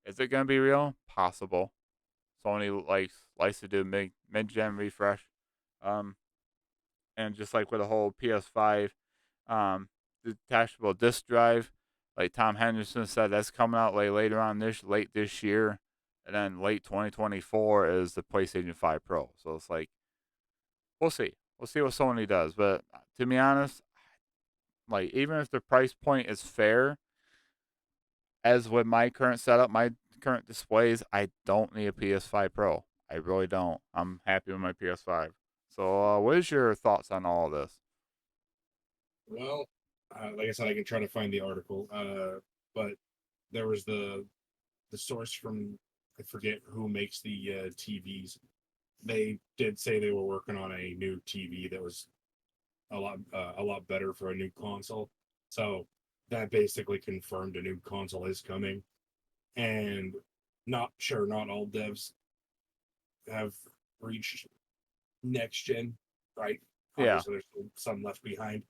Is it gonna be real? Possible. Sony likes to do mid gen refresh. Um, and just like with the whole PS5 detachable disk drive, like Tom Henderson said, that's coming out like later on late this year, and then late 2024 is the PlayStation 5 Pro. So it's like we'll see what Sony does. But to be honest, like even if the price point is fair, as with my current setup, my current displays, I don't need a PS5 Pro. I really don't. I'm happy with my PS5. So, what is your thoughts on all of this? Well, like I said, I can try to find the article. But there was the source from, I forget who makes the TVs. They did say they were working on a new TV that was a lot better for a new console. So that basically confirmed a new console is coming. And not all devs have reached next gen, right? Yeah, Obviously, there's still some left behind,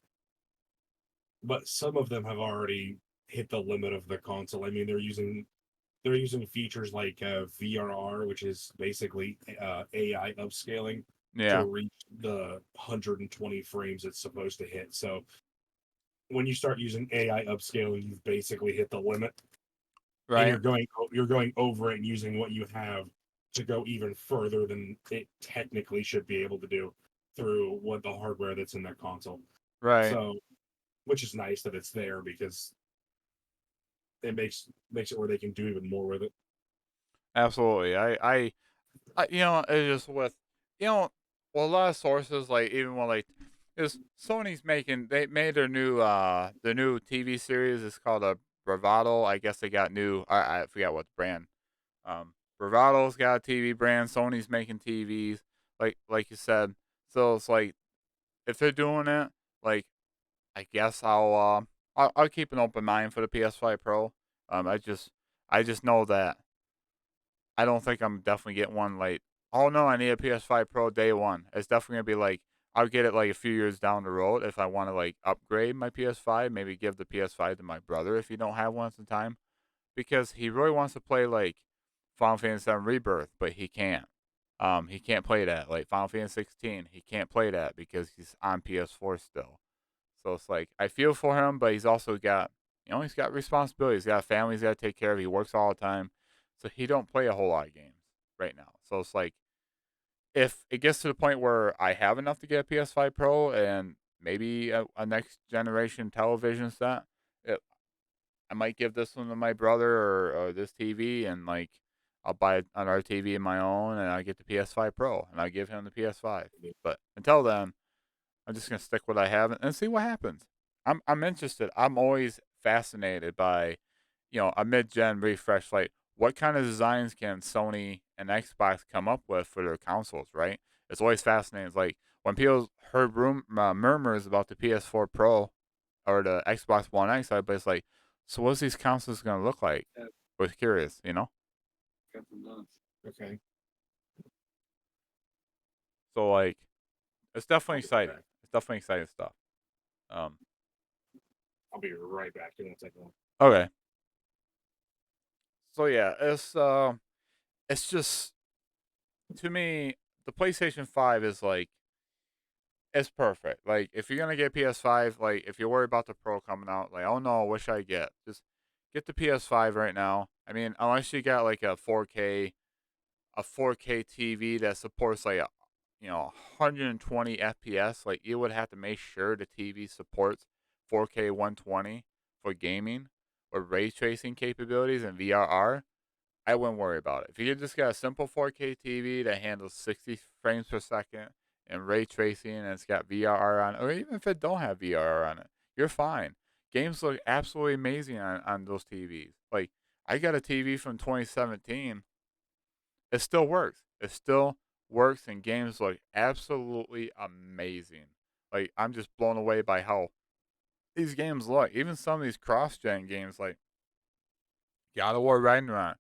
but some of them have already hit the limit of the console. I mean, they're using features like VRR, which is basically AI upscaling to yeah, reach the 120 frames it's supposed to hit. So when you start using AI upscaling, you've basically hit the limit, and right, you're going over it and using what you have to go even further than it technically should be able to do through what the hardware that's in that console. right. So, which is nice that it's there because it makes it where they can do even more with it. Absolutely. It's just with, you know, well, a lot of sources, like even when like, is Sony's they made their new TV series. It's called a Bravado. I guess they got I forgot what brand. Bravado's got a TV brand. Sony's making TVs, like you said. So it's like if they're doing it, like I guess I'll keep an open mind for the PS5 Pro. I just know that I don't think I'm definitely getting one like, oh no, I need a PS5 Pro day one. It's definitely gonna be like I'll get it like a few years down the road if I want to like upgrade my PS5. Maybe give the PS5 to my brother if he don't have one at the time, because he really wants to play like Final Fantasy 7 Rebirth, but he can't. He can't play that like Final Fantasy 16. He can't play that because he's on PS4 still. So it's like I feel for him, but he's also got he's got responsibilities. He's got a family he's got to take care of. He works all the time, so he don't play a whole lot of games right now. So it's like if it gets to the point where I have enough to get a PS5 Pro and maybe a next generation television set, it, I might give this one to my brother or this TV, and like I'll buy another TV of my own and I get the PS5 Pro and I give him the PS5. But until then, I'm just gonna stick what I have and see what happens. I'm interested. I'm always fascinated by, a mid-gen refresh. Like, what kind of designs can Sony and Xbox come up with for their consoles? Right? It's always fascinating. It's like when people heard murmurs about the PS4 Pro or the Xbox One X, everybody's like, "So what's these consoles gonna look like?" Yeah, Was curious, got the nuts. Okay, So like, it's definitely I'll be right exciting. back. It's definitely exciting stuff. Um, I'll be right back. Give me a second. okay. So yeah, it's just to me the PlayStation 5 is like it's perfect. Like if you're gonna get PS5, like if you're worried about the Pro coming out, like oh no, wish I get just get the PS5 right now. I mean, unless you got like a 4K TV that supports like 120 FPS, like you would have to make sure the TV supports 4K 120 for gaming with ray tracing capabilities and VRR. I wouldn't worry about it. If you just got a simple 4K TV that handles 60 frames per second and ray tracing and it's got VRR on it, or even if it don't have VRR on it, you're fine. Games look absolutely amazing on those TVs. Like, I got a TV from 2017. It still works. It still works and games look absolutely amazing. Like, I'm just blown away by how these games look. Even some of these cross-gen games like God of War Ragnarok,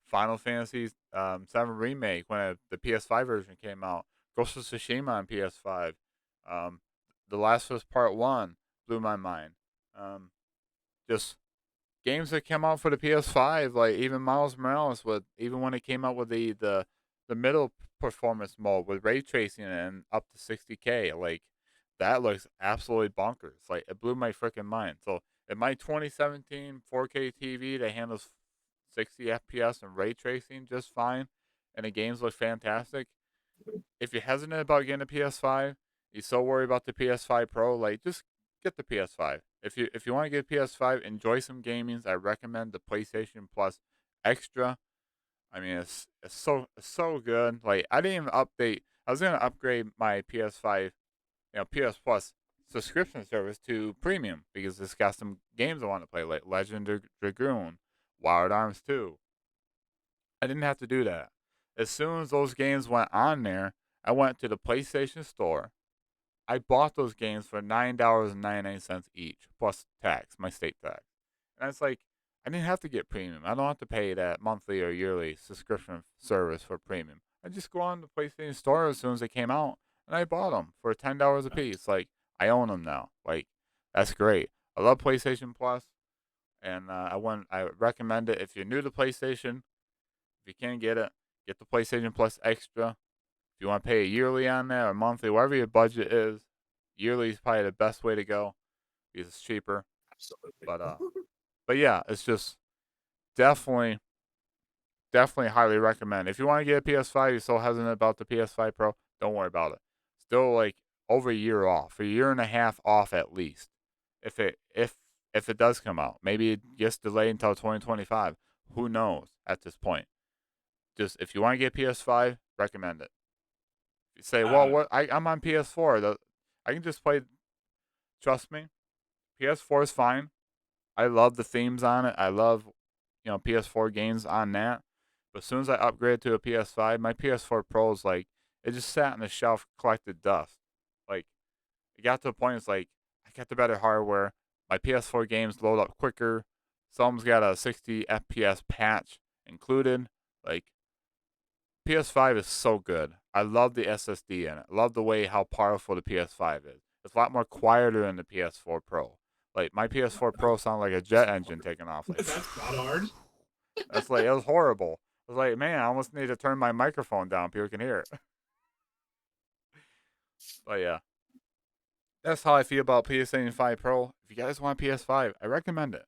Final Fantasy 7 Remake when the PS5 version came out, Ghost of Tsushima on PS5, um, The Last of Us Part 1 blew my mind. Um, just games that came out for the PS5, like even Miles Morales, with even when it came out with the middle performance mode with ray tracing and up to 60K, like that looks absolutely bonkers. Like it blew my freaking mind. So in my 2017 4K TV that handles 60 FPS and ray tracing just fine, and the games look fantastic. If you're hesitant about getting a PS5, you're so worried about the PS5 Pro, like just get the PS5. If you want to get a PS5, enjoy some gamings. I recommend the PlayStation Plus Extra. I mean, it's so good. Like I didn't even update. I was gonna upgrade my PS5, PS Plus subscription service to premium because it's got some games I want to play, like Legend of Dragoon, Wild Arms 2. I didn't have to do that. As soon as those games went on there, I went to the PlayStation Store. I bought those games for $9.99 each, plus tax, my state tax. And it's like, I didn't have to get premium. I don't have to pay that monthly or yearly subscription service for premium. I just go on the PlayStation Store as soon as they came out, and I bought them for $10 a piece. Like, I own them now. Like, that's great. I love PlayStation Plus, and I recommend it if you're new to PlayStation. If you can't get the PlayStation Plus Extra. If you want to pay a yearly on that or monthly, whatever your budget is, yearly is probably the best way to go because it's cheaper. Absolutely. But yeah, it's just definitely, definitely highly recommend. If you want to get a PS5, you're so hesitant about the PS5 Pro, don't worry about it. Still like over a year off, a year and a half off at least. If it does come out, maybe it gets delayed until 2025. Who knows at this point? Just if you want to get PS5, recommend it. You say, well, uh, what I'm on PS4. I can just play. Trust me, PS4 is fine. I love the themes on it. I love PS4 games on that. But as soon as I upgraded to a PS5, my PS4 Pro is like it just sat on the shelf, collected dust. Like it got to the point. It's like I got the better hardware. My PS4 games load up quicker. Some's got a 60 FPS patch included. Like PS5 is so good. I love the SSD in it. I love the way how powerful the PS5 is. It's a lot more quieter than the PS4 Pro. Like my PS4 Pro sounded like a that's jet not engine hard. taking off. Like That's not hard. that's like it was horrible. I was like, man, I almost need to turn my microphone down. People can hear it. But yeah, that's how I feel about PlayStation 5 Pro. If you guys want PS5, I recommend it.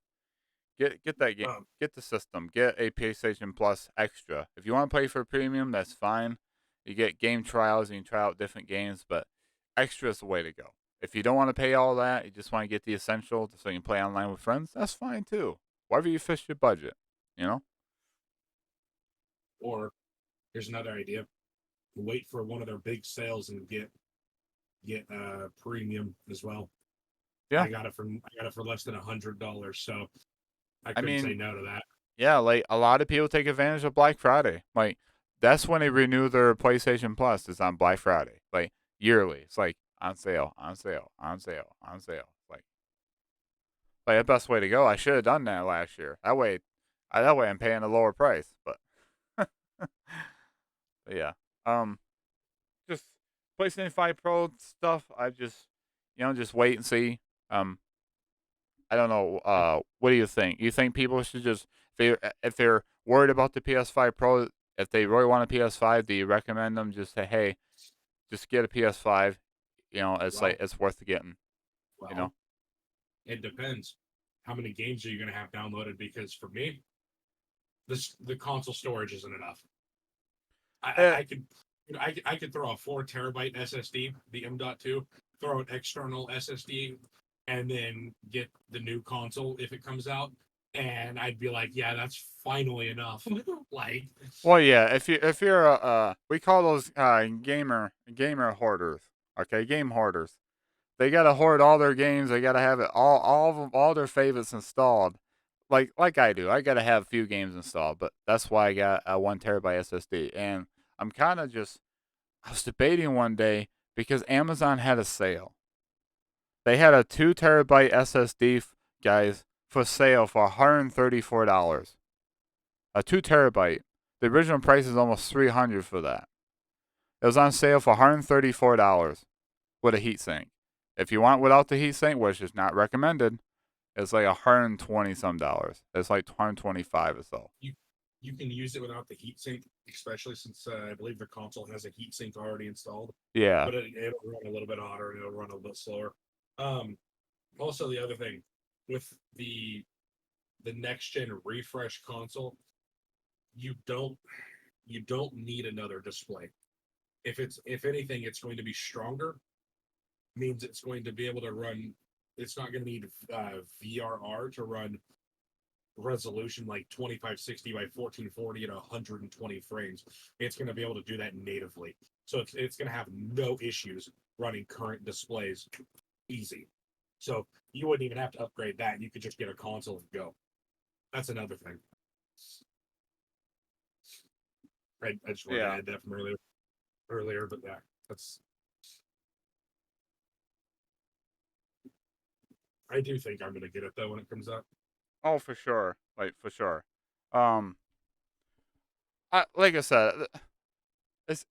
Get that game. Um, Get the system. Get a PlayStation Plus Extra. If you want to play for premium, that's fine. You get game trials and you can try out different games, but Extra is the way to go. If you don't want to pay all that, you just want to get the essential so you can play online with friends, that's fine too. Whatever you fish your budget, you know? or here's another idea: wait for one of their big sales and get premium as well. Yeah. I got it for less than $100, so I I couldn't say mean, no to that. yeah, like a lot of people take advantage of Black Friday. Like that's when they renew their PlayStation Plus is on Black Friday. Like yearly. It's like on sale, on sale, on sale, on sale. Like the best way to go. I should have done that last year. That way I'm paying a lower price. But yeah. Um just PlayStation 5 Pro stuff, I just just wait and see. Um I don't know. What do you think? You think people should just if they're worried about the PS5 Pro, if they really want a PS5, do you recommend them just say, hey, just get a PS5? It's like Well, it's worth getting. You know. well, it depends. How many games are you going to have downloaded? Because for me, the console storage isn't enough. I, I, Uh, I could I could throw a 4 terabyte SSD, the M.2, throw an external SSD, and then get the new console if it comes out, and I'd be like, yeah, that's finally enough. Like, well, yeah. If you're a we call those gamer hoarders. Okay, game hoarders. They gotta hoard all their games. They gotta have it all of them, all their favorites installed. Like I do. I gotta have a few games installed, but that's why I got a 1 terabyte SSD. And I'm kind of just I was debating one day because Amazon had a sale. They had a 2 terabyte SSD, guys, for sale for $134. A 2 terabyte. The original price is almost 300 for that. It was on sale for $134 with a heatsink. If you want without the heatsink, which is not recommended, it's like 120 some dollars. It's like 125 or so. you you can use it without the heatsink, especially since I believe the console has a heatsink already installed. Yeah. But it'll run a little bit hotter and it'll run a little slower. Um, Also, the other thing with the next gen refresh console, you don't you don't need another display. If anything, it's going to be stronger. Means it's going to be able to run. It's not going to need VRR to run resolution like 2560 by 1440 at 120 frames. It's going to be able to do that natively. So it's going to have no issues running current displays easy. So you wouldn't even have to upgrade that. You could just get a console and go. That's another thing. I just wanted to Yeah. add that from earlier, but yeah, that's I do think I'm gonna get it though when it comes out. Oh, for sure. Like for sure. Um, like I said,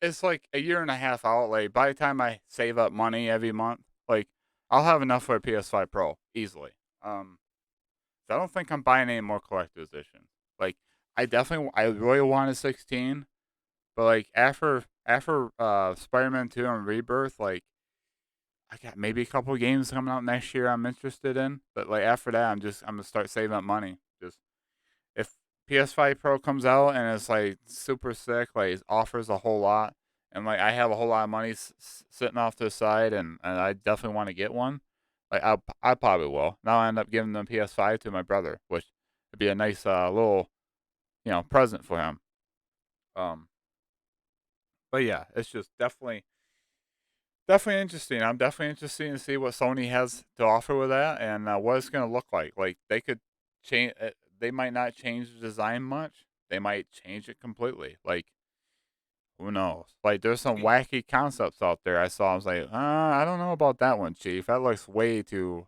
it's like a year and a half outlay. By the time I save up money every month, like I'll have enough for a PS5 Pro easily. Um, so I don't think I'm buying any more collector's editions. Like I really wanted 16, but like after Spider-Man 2 and Rebirth, like I got maybe a couple of games coming out next year I'm interested in, but like after that I'm gonna start saving up money. Just if PS5 Pro comes out and it's like super sick, like it offers a whole lot, and like I have a whole lot of money sitting off to the side, and I definitely want to get one. Like I probably will. Now I end up giving the PS5 to my brother, which would be a nice little present for him. Um, but yeah, it's just definitely interesting. I'm definitely interested to see what Sony has to offer with that and what it's going to look like. Like they could change. They might not change the design much. They might change it completely. Like who knows? Like there's some Speak, wacky concepts out there. I saw. I was like, I don't know about that one, Chief. That looks way too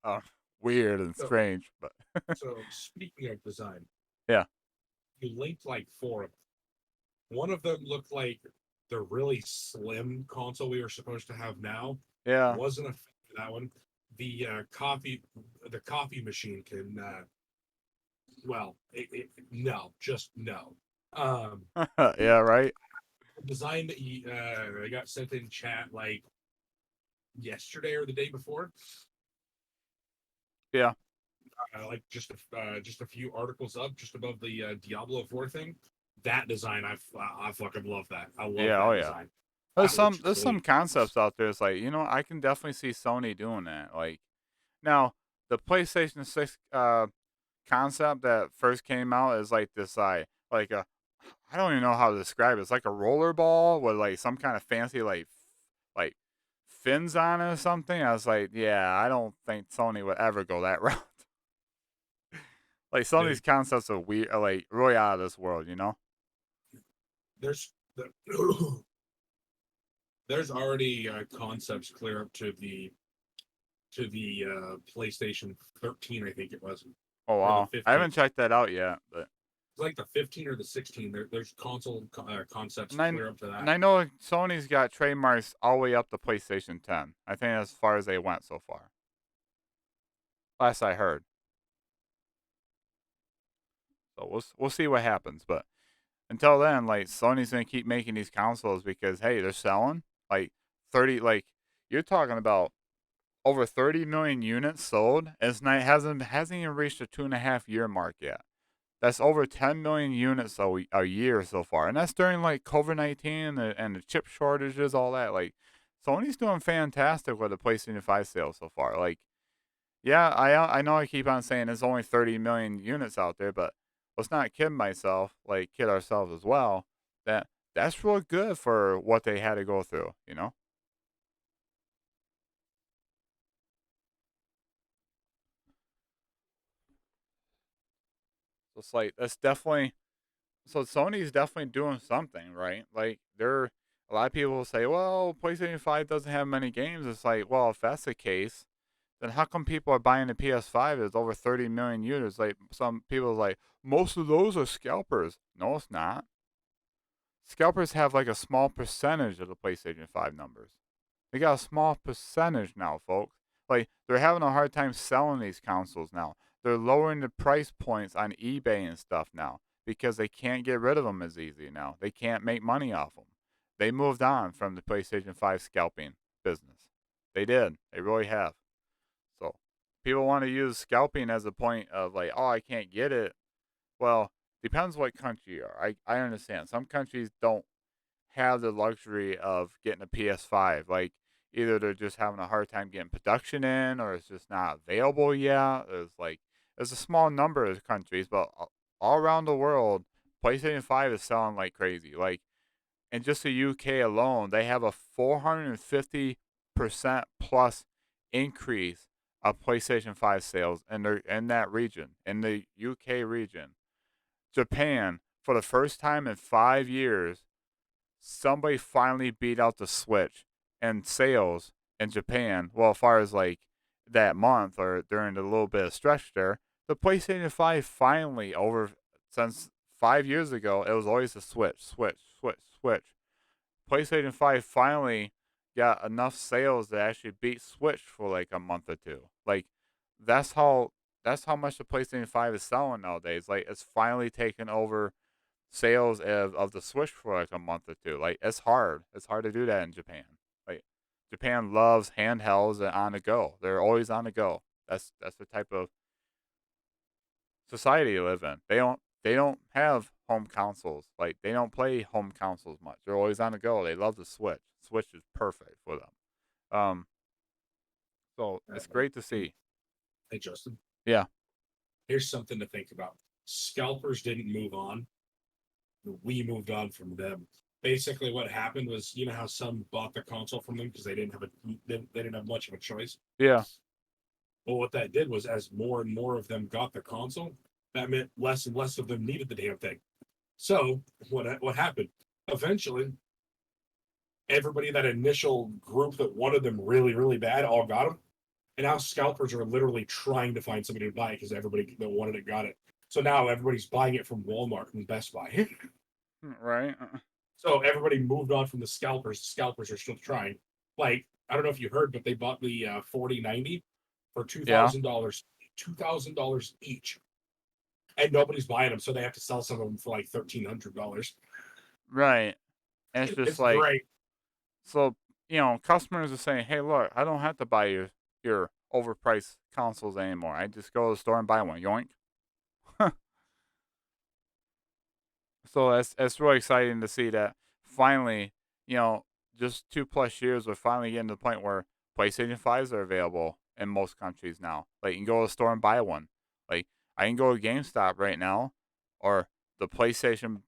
uh, weird and so strange. But so speaking of design, yeah, you linked like four of them. One of them looked like the really slim console we were supposed to have now. yeah, Wasn't a fit for that one. The the coffee machine can no, just no. Um, yeah, right. Design that I got sent in chat like yesterday or the day before, Yeah, like just a few articles up, just above the Diablo 4 thing. That design, I fucking love that. I love yeah, oh that yeah. design. There's That looks some clean. concepts out there. It's like I can definitely see Sony doing that. Like now the PlayStation 6 concept that first came out is like this like a I don't even know how to describe it. It's like a roller ball with like some kind of fancy like fins on it or something. I was like, yeah, I don't think Sony would ever go that route. Like some of these Dude, concepts are weird, are like really out of this world, you know? there's there's already concepts clear up to the PlayStation 13, I think it was, Oh or the wow, I 15. haven't checked that out yet, but It's like the 15 or the 16. There's concepts and I clear up to and that. I know Sony's got trademarks all the way up to PlayStation 10. I think that's as far as they went so far. Last I heard. So we'll see what happens, but until then, like Sony's gonna keep making these consoles because hey, they're selling like 30. Like you're talking about over 30 million units sold. And it's not hasn't even reached the 2.5 year mark yet. That's over 10 million units a year so far, and that's during like COVID-19 and the chip shortages, all that. Like Sony's doing fantastic with the PlayStation 5 sales so far. Like yeah, I know I keep on saying there's only 30 million units out there, but let's not kid myself, like kid ourselves as well, that that's real good for what they had to go through, you know? So it's like that's definitely so Sony's definitely doing something, right? Like they're a lot of people will say, well, PlayStation 5 doesn't have many games. It's like, well, if that's the case, then how come people are buying the PS5? There's over 30 million users. Like some people are like, most of those are scalpers. No, it's not. Scalpers have like a small percentage of the PlayStation 5 numbers. They got a small percentage now, folks. Like they're having a hard time selling these consoles now. They're lowering the price points on eBay and stuff now because they can't get rid of them as easy now. They can't make money off them. They moved on from the PlayStation 5 scalping business. They did. They really have. So people want to use scalping as a point of like, oh, I can't get it. Well, depends what country you are. I understand. Some countries don't have the luxury of getting a PS5. Like either they're just having a hard time getting production in, or it's just not available yet. There's a small number of countries, but all around the world, PlayStation 5 is selling like crazy. Like in just the UK alone, they have a 450% plus increase of PlayStation 5 sales in that region, in the UK region. Japan, for the first time in 5 years, somebody finally beat out the Switch and sales in Japan. Well, as far as like that month or during the little bit of stretch there, the PlayStation 5 finally over since 5 years ago, it was always the Switch. PlayStation 5 finally got enough sales to actually beat Switch for like a month or two. Like that's how that's how much the PlayStation 5 is selling nowadays. Like it's finally taken over sales of the Switch for like a month or two. Like it's hard. It's hard to do that in Japan. Like Japan loves handhelds and on the go. They're always on the go. That's the type of society they live in. They don't have home consoles. Like they don't play home consoles much. They're always on the go. They love the Switch. Switch is perfect for them. So it's great to Hey, see. hey, Justin, Yeah. here's something to think about. Scalpers didn't move on. We moved on from them. Basically, what happened was, you know how some bought the console from them because they didn't have much of a choice. Yeah. Well, what that did was, as more and more of them got the console, that meant less and less of them needed the damn thing. So what happened? Eventually, everybody that initial group that wanted them really really bad all got them, and now scalpers are literally trying to find somebody to buy it because everybody that wanted it got it. So now everybody's buying it from Walmart and Best Buy. Right. So everybody moved on from the scalpers. The scalpers are still trying. Like I don't know if you heard, but they bought the 4090 for two Yeah. thousand dollars, $2,000 each, and nobody's buying them, so they have to sell some of them for like $1,300. Right. And it's just It's like great. so, customers are saying, "Hey, look, I don't have to buy your overpriced consoles anymore. I just go to the store and buy one." Yoink. So that's really exciting to see that finally, you know, just 2+ years, we're finally getting to the point where PlayStation 5s are available in most countries now. Like you can go to the store and buy one. Like I can go to GameStop right now, or the PlayStation,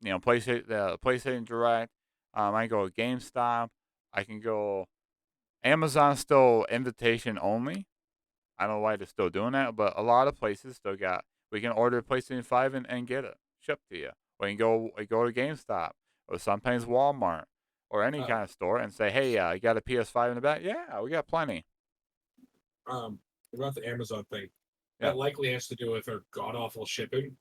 the PlayStation Direct. I can go to GameStop. I can go. Amazon's still invitation only. I don't know why they're still doing that, but a lot of places still got. We can order a PlayStation 5 and get it shipped to you. Or you can go to GameStop or sometimes Walmart or any Uh, kind of store and say, hey, you got a PS5 in the back? Yeah, we got plenty. um, about the Amazon thing, Yeah. that likely has to do with their god awful shipping,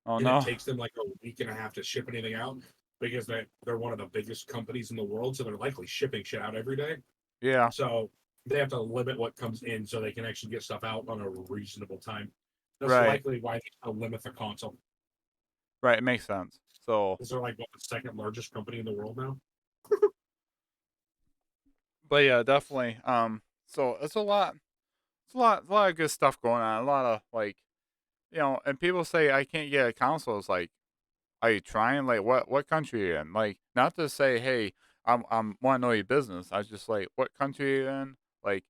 Oh and it no. takes them like a week and a half to ship anything out because they're one of the biggest companies in the world, so they're likely shipping shit out every day. Yeah. So they have to limit what comes in so they can actually get stuff out on a reasonable time. That's Right. likely why they limit the console. Right. It makes sense. So, Is they're like what, the second largest company in the world now? but yeah, definitely. So it's a lot. It's a lot of good stuff going on. A lot of like, and people say I can't get a console. It's like, are you trying? Like, what country are you in? Like, not to say, hey, I'm want to know your business. I was just like, what country are you in? Like,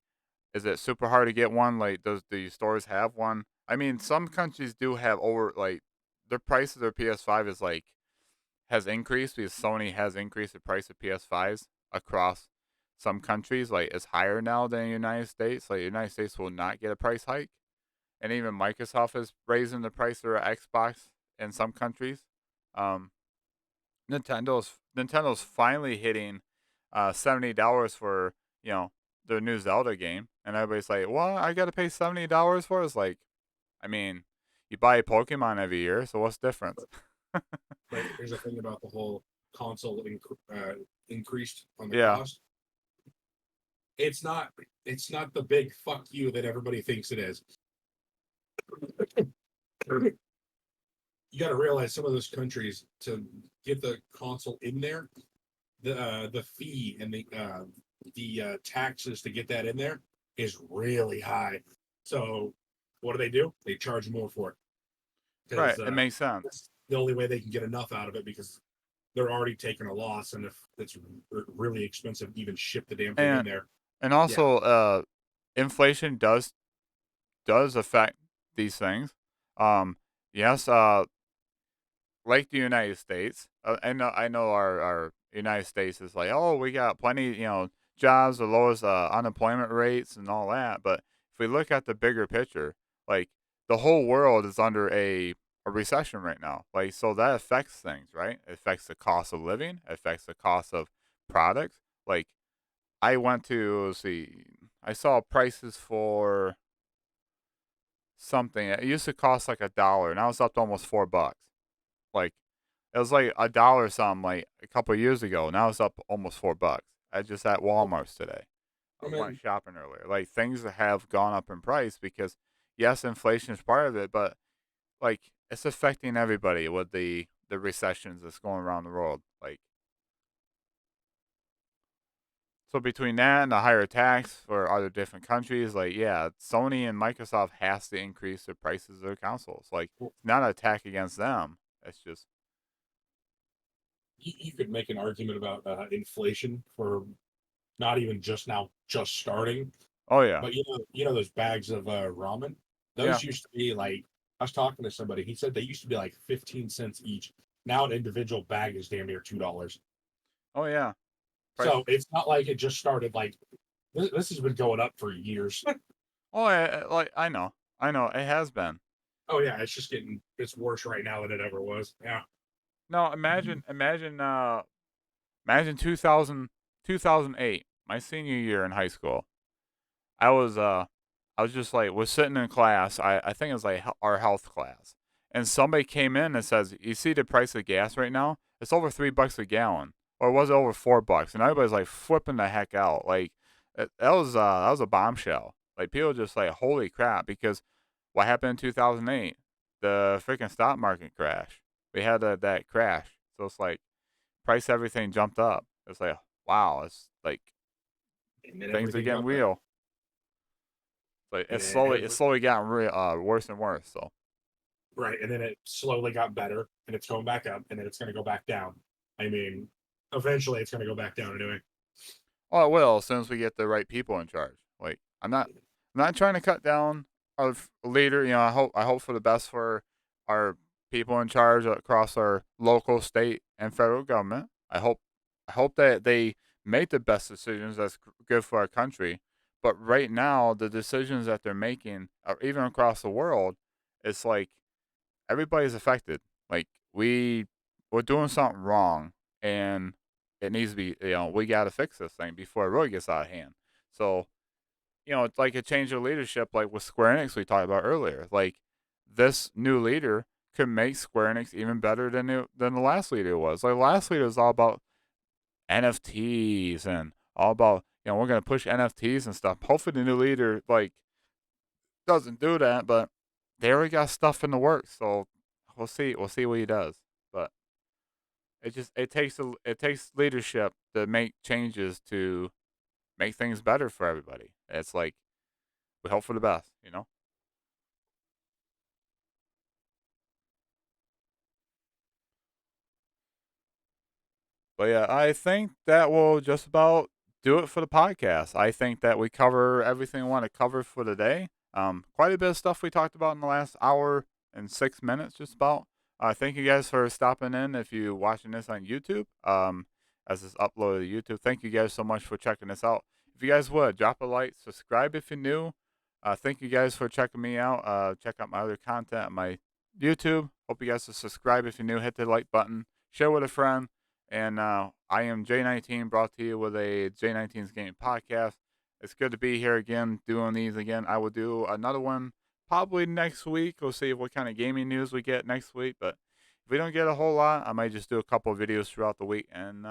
is it super hard to get one? Like, does the stores have one? I mean, some countries do have over like their price of their PS5 is like has increased because Sony has increased the price of PS5s across some countries. Like, it's higher now than the United States. Like, the United States will not get a price hike, and even Microsoft is raising the price of their Xbox in some countries. Um, Nintendo's finally hitting $70 for their new Zelda game, and everybody's like, "What? I got to pay $70 for it?" It's like, I mean, you buy a Pokemon every year, so what's the difference? But here's the thing about the whole console increased on the Yeah, cost. It's not. It's not the big fuck you that everybody thinks it is. You got to realize some of those countries to get the console in there, the fee and the taxes to get that in there is really high. So what do? They charge more for it right. because It makes sense, that's the only way they can get enough out of it because they're already taking a loss, and if it's really expensive to even ship the damn thing in and there, yeah. also, inflation does affect these things. Um, yes, like the United States, I know our United States is like, oh, we got plenty, jobs, the lowest unemployment rates, and all that. But if we look at the bigger picture, like the whole world is under a recession right now. Like, so that affects things, right? It affects the cost of living, it affects the cost of products. Like, I went to let's see, I saw prices for something. It used to cost like $1, now it's up to almost $4. Like, it was like $1 something like a couple of years ago. Now it's up almost $4. I just at Walmart's today. I I went mean, shopping earlier. Like, things have gone up in price because yes, inflation is part of it, but like it's affecting everybody with the recessions that's going around the world. Like, so between that and the higher tax for other different countries, like, yeah, Sony and Microsoft has to increase the prices of their consoles. Like, it's not an attack against them. It's just, you could make an argument about inflation for not even just now, just starting. oh yeah, But you know those bags of ramen. yeah, Those used to be like I was talking to somebody. He said they used to be like 15 cents each. Now an individual bag is damn near $2. oh yeah. So Prices. it's not like it just started. Like this has been going up for years. Oh, like I know it has been. Oh yeah, it's worse right now than it ever was. Yeah. No, imagine 2008, my senior year in high school. I was I was just like was sitting in class. I think it was like our health class, and somebody came in and says, "You see the price of gas right now? It's over $3 a gallon, or was it over $4?" And everybody's like flipping the heck out. Like, that was a bombshell. Like, people just like, "Holy crap!" Because what happened in 2008? The freaking stock market crash. We had that crash, so it's like price everything jumped up. It's like, wow, it's like And then things are everything getting dropped down. real. Like, And then it's slowly gotten worse and worse. So, right, and then it slowly got better, and it's going back up, and then it's going to go back down. I mean, eventually it's going to go back down anyway. oh, it will as soon as we get the right people in charge. Like, I'm not trying to cut down our leader. I hope for the best for our people in charge across our local, state, and federal government. I hope that they make the best decisions that's good for our country. But right now, the decisions that they're making, even across the world, it's like everybody's affected. Like we're doing something wrong, and it needs to be. We got to fix this thing before it really gets out of hand. So it's like a change of leadership, like with Square Enix we talked about earlier. Like this new leader could make Square Enix even better than the last leader was. Like the last leader was all about NFTs and all about we're gonna push NFTs and stuff. Hopefully the new leader like doesn't do that, but they already got stuff in the works, so we'll see. We'll see what he does. But it takes leadership to make changes to make things better for everybody. It's like we hope for the best. But yeah, I think that will just about do it for the podcast. I think that we cover everything we want to cover for the day. Quite a bit of stuff we talked about in the last hour and 6 minutes, just about. Thank you guys for stopping in. If you're watching this on YouTube, as it's uploaded to YouTube, thank you guys so much for checking this out. If you guys would drop a like, subscribe if you're new. Thank you guys for checking me out. Check out my other content on my YouTube. Hope you guys will subscribe if you're new. Hit the like button. Share with a friend. And I am J19, brought to you with a J19's Game podcast. It's good to be here again, doing these again. I will do another one probably next week. We'll see what kind of gaming news we get next week. But if we don't get a whole lot, I might just do a couple of videos throughout the week. And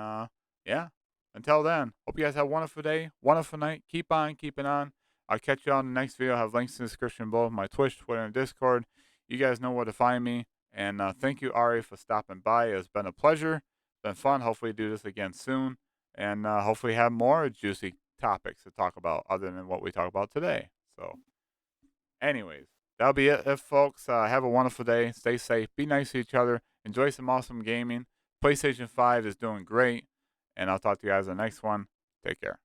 yeah, until then, hope you guys have a wonderful day, wonderful night. Keep on keeping on. I'll catch you on the next video. I have links in the description below, my Twitch, Twitter, and Discord. You guys know where to find me. And thank you, Ari, for stopping by. It's been a pleasure. Been fun. Hopefully, do this again soon, and hopefully have more juicy topics to talk about other than what we talk about today. So, anyways, that'll be it, folks. Have a wonderful day. Stay safe. Be nice to each other. Enjoy some awesome gaming. PlayStation 5 is doing great, and I'll talk to you guys in the next one. Take care.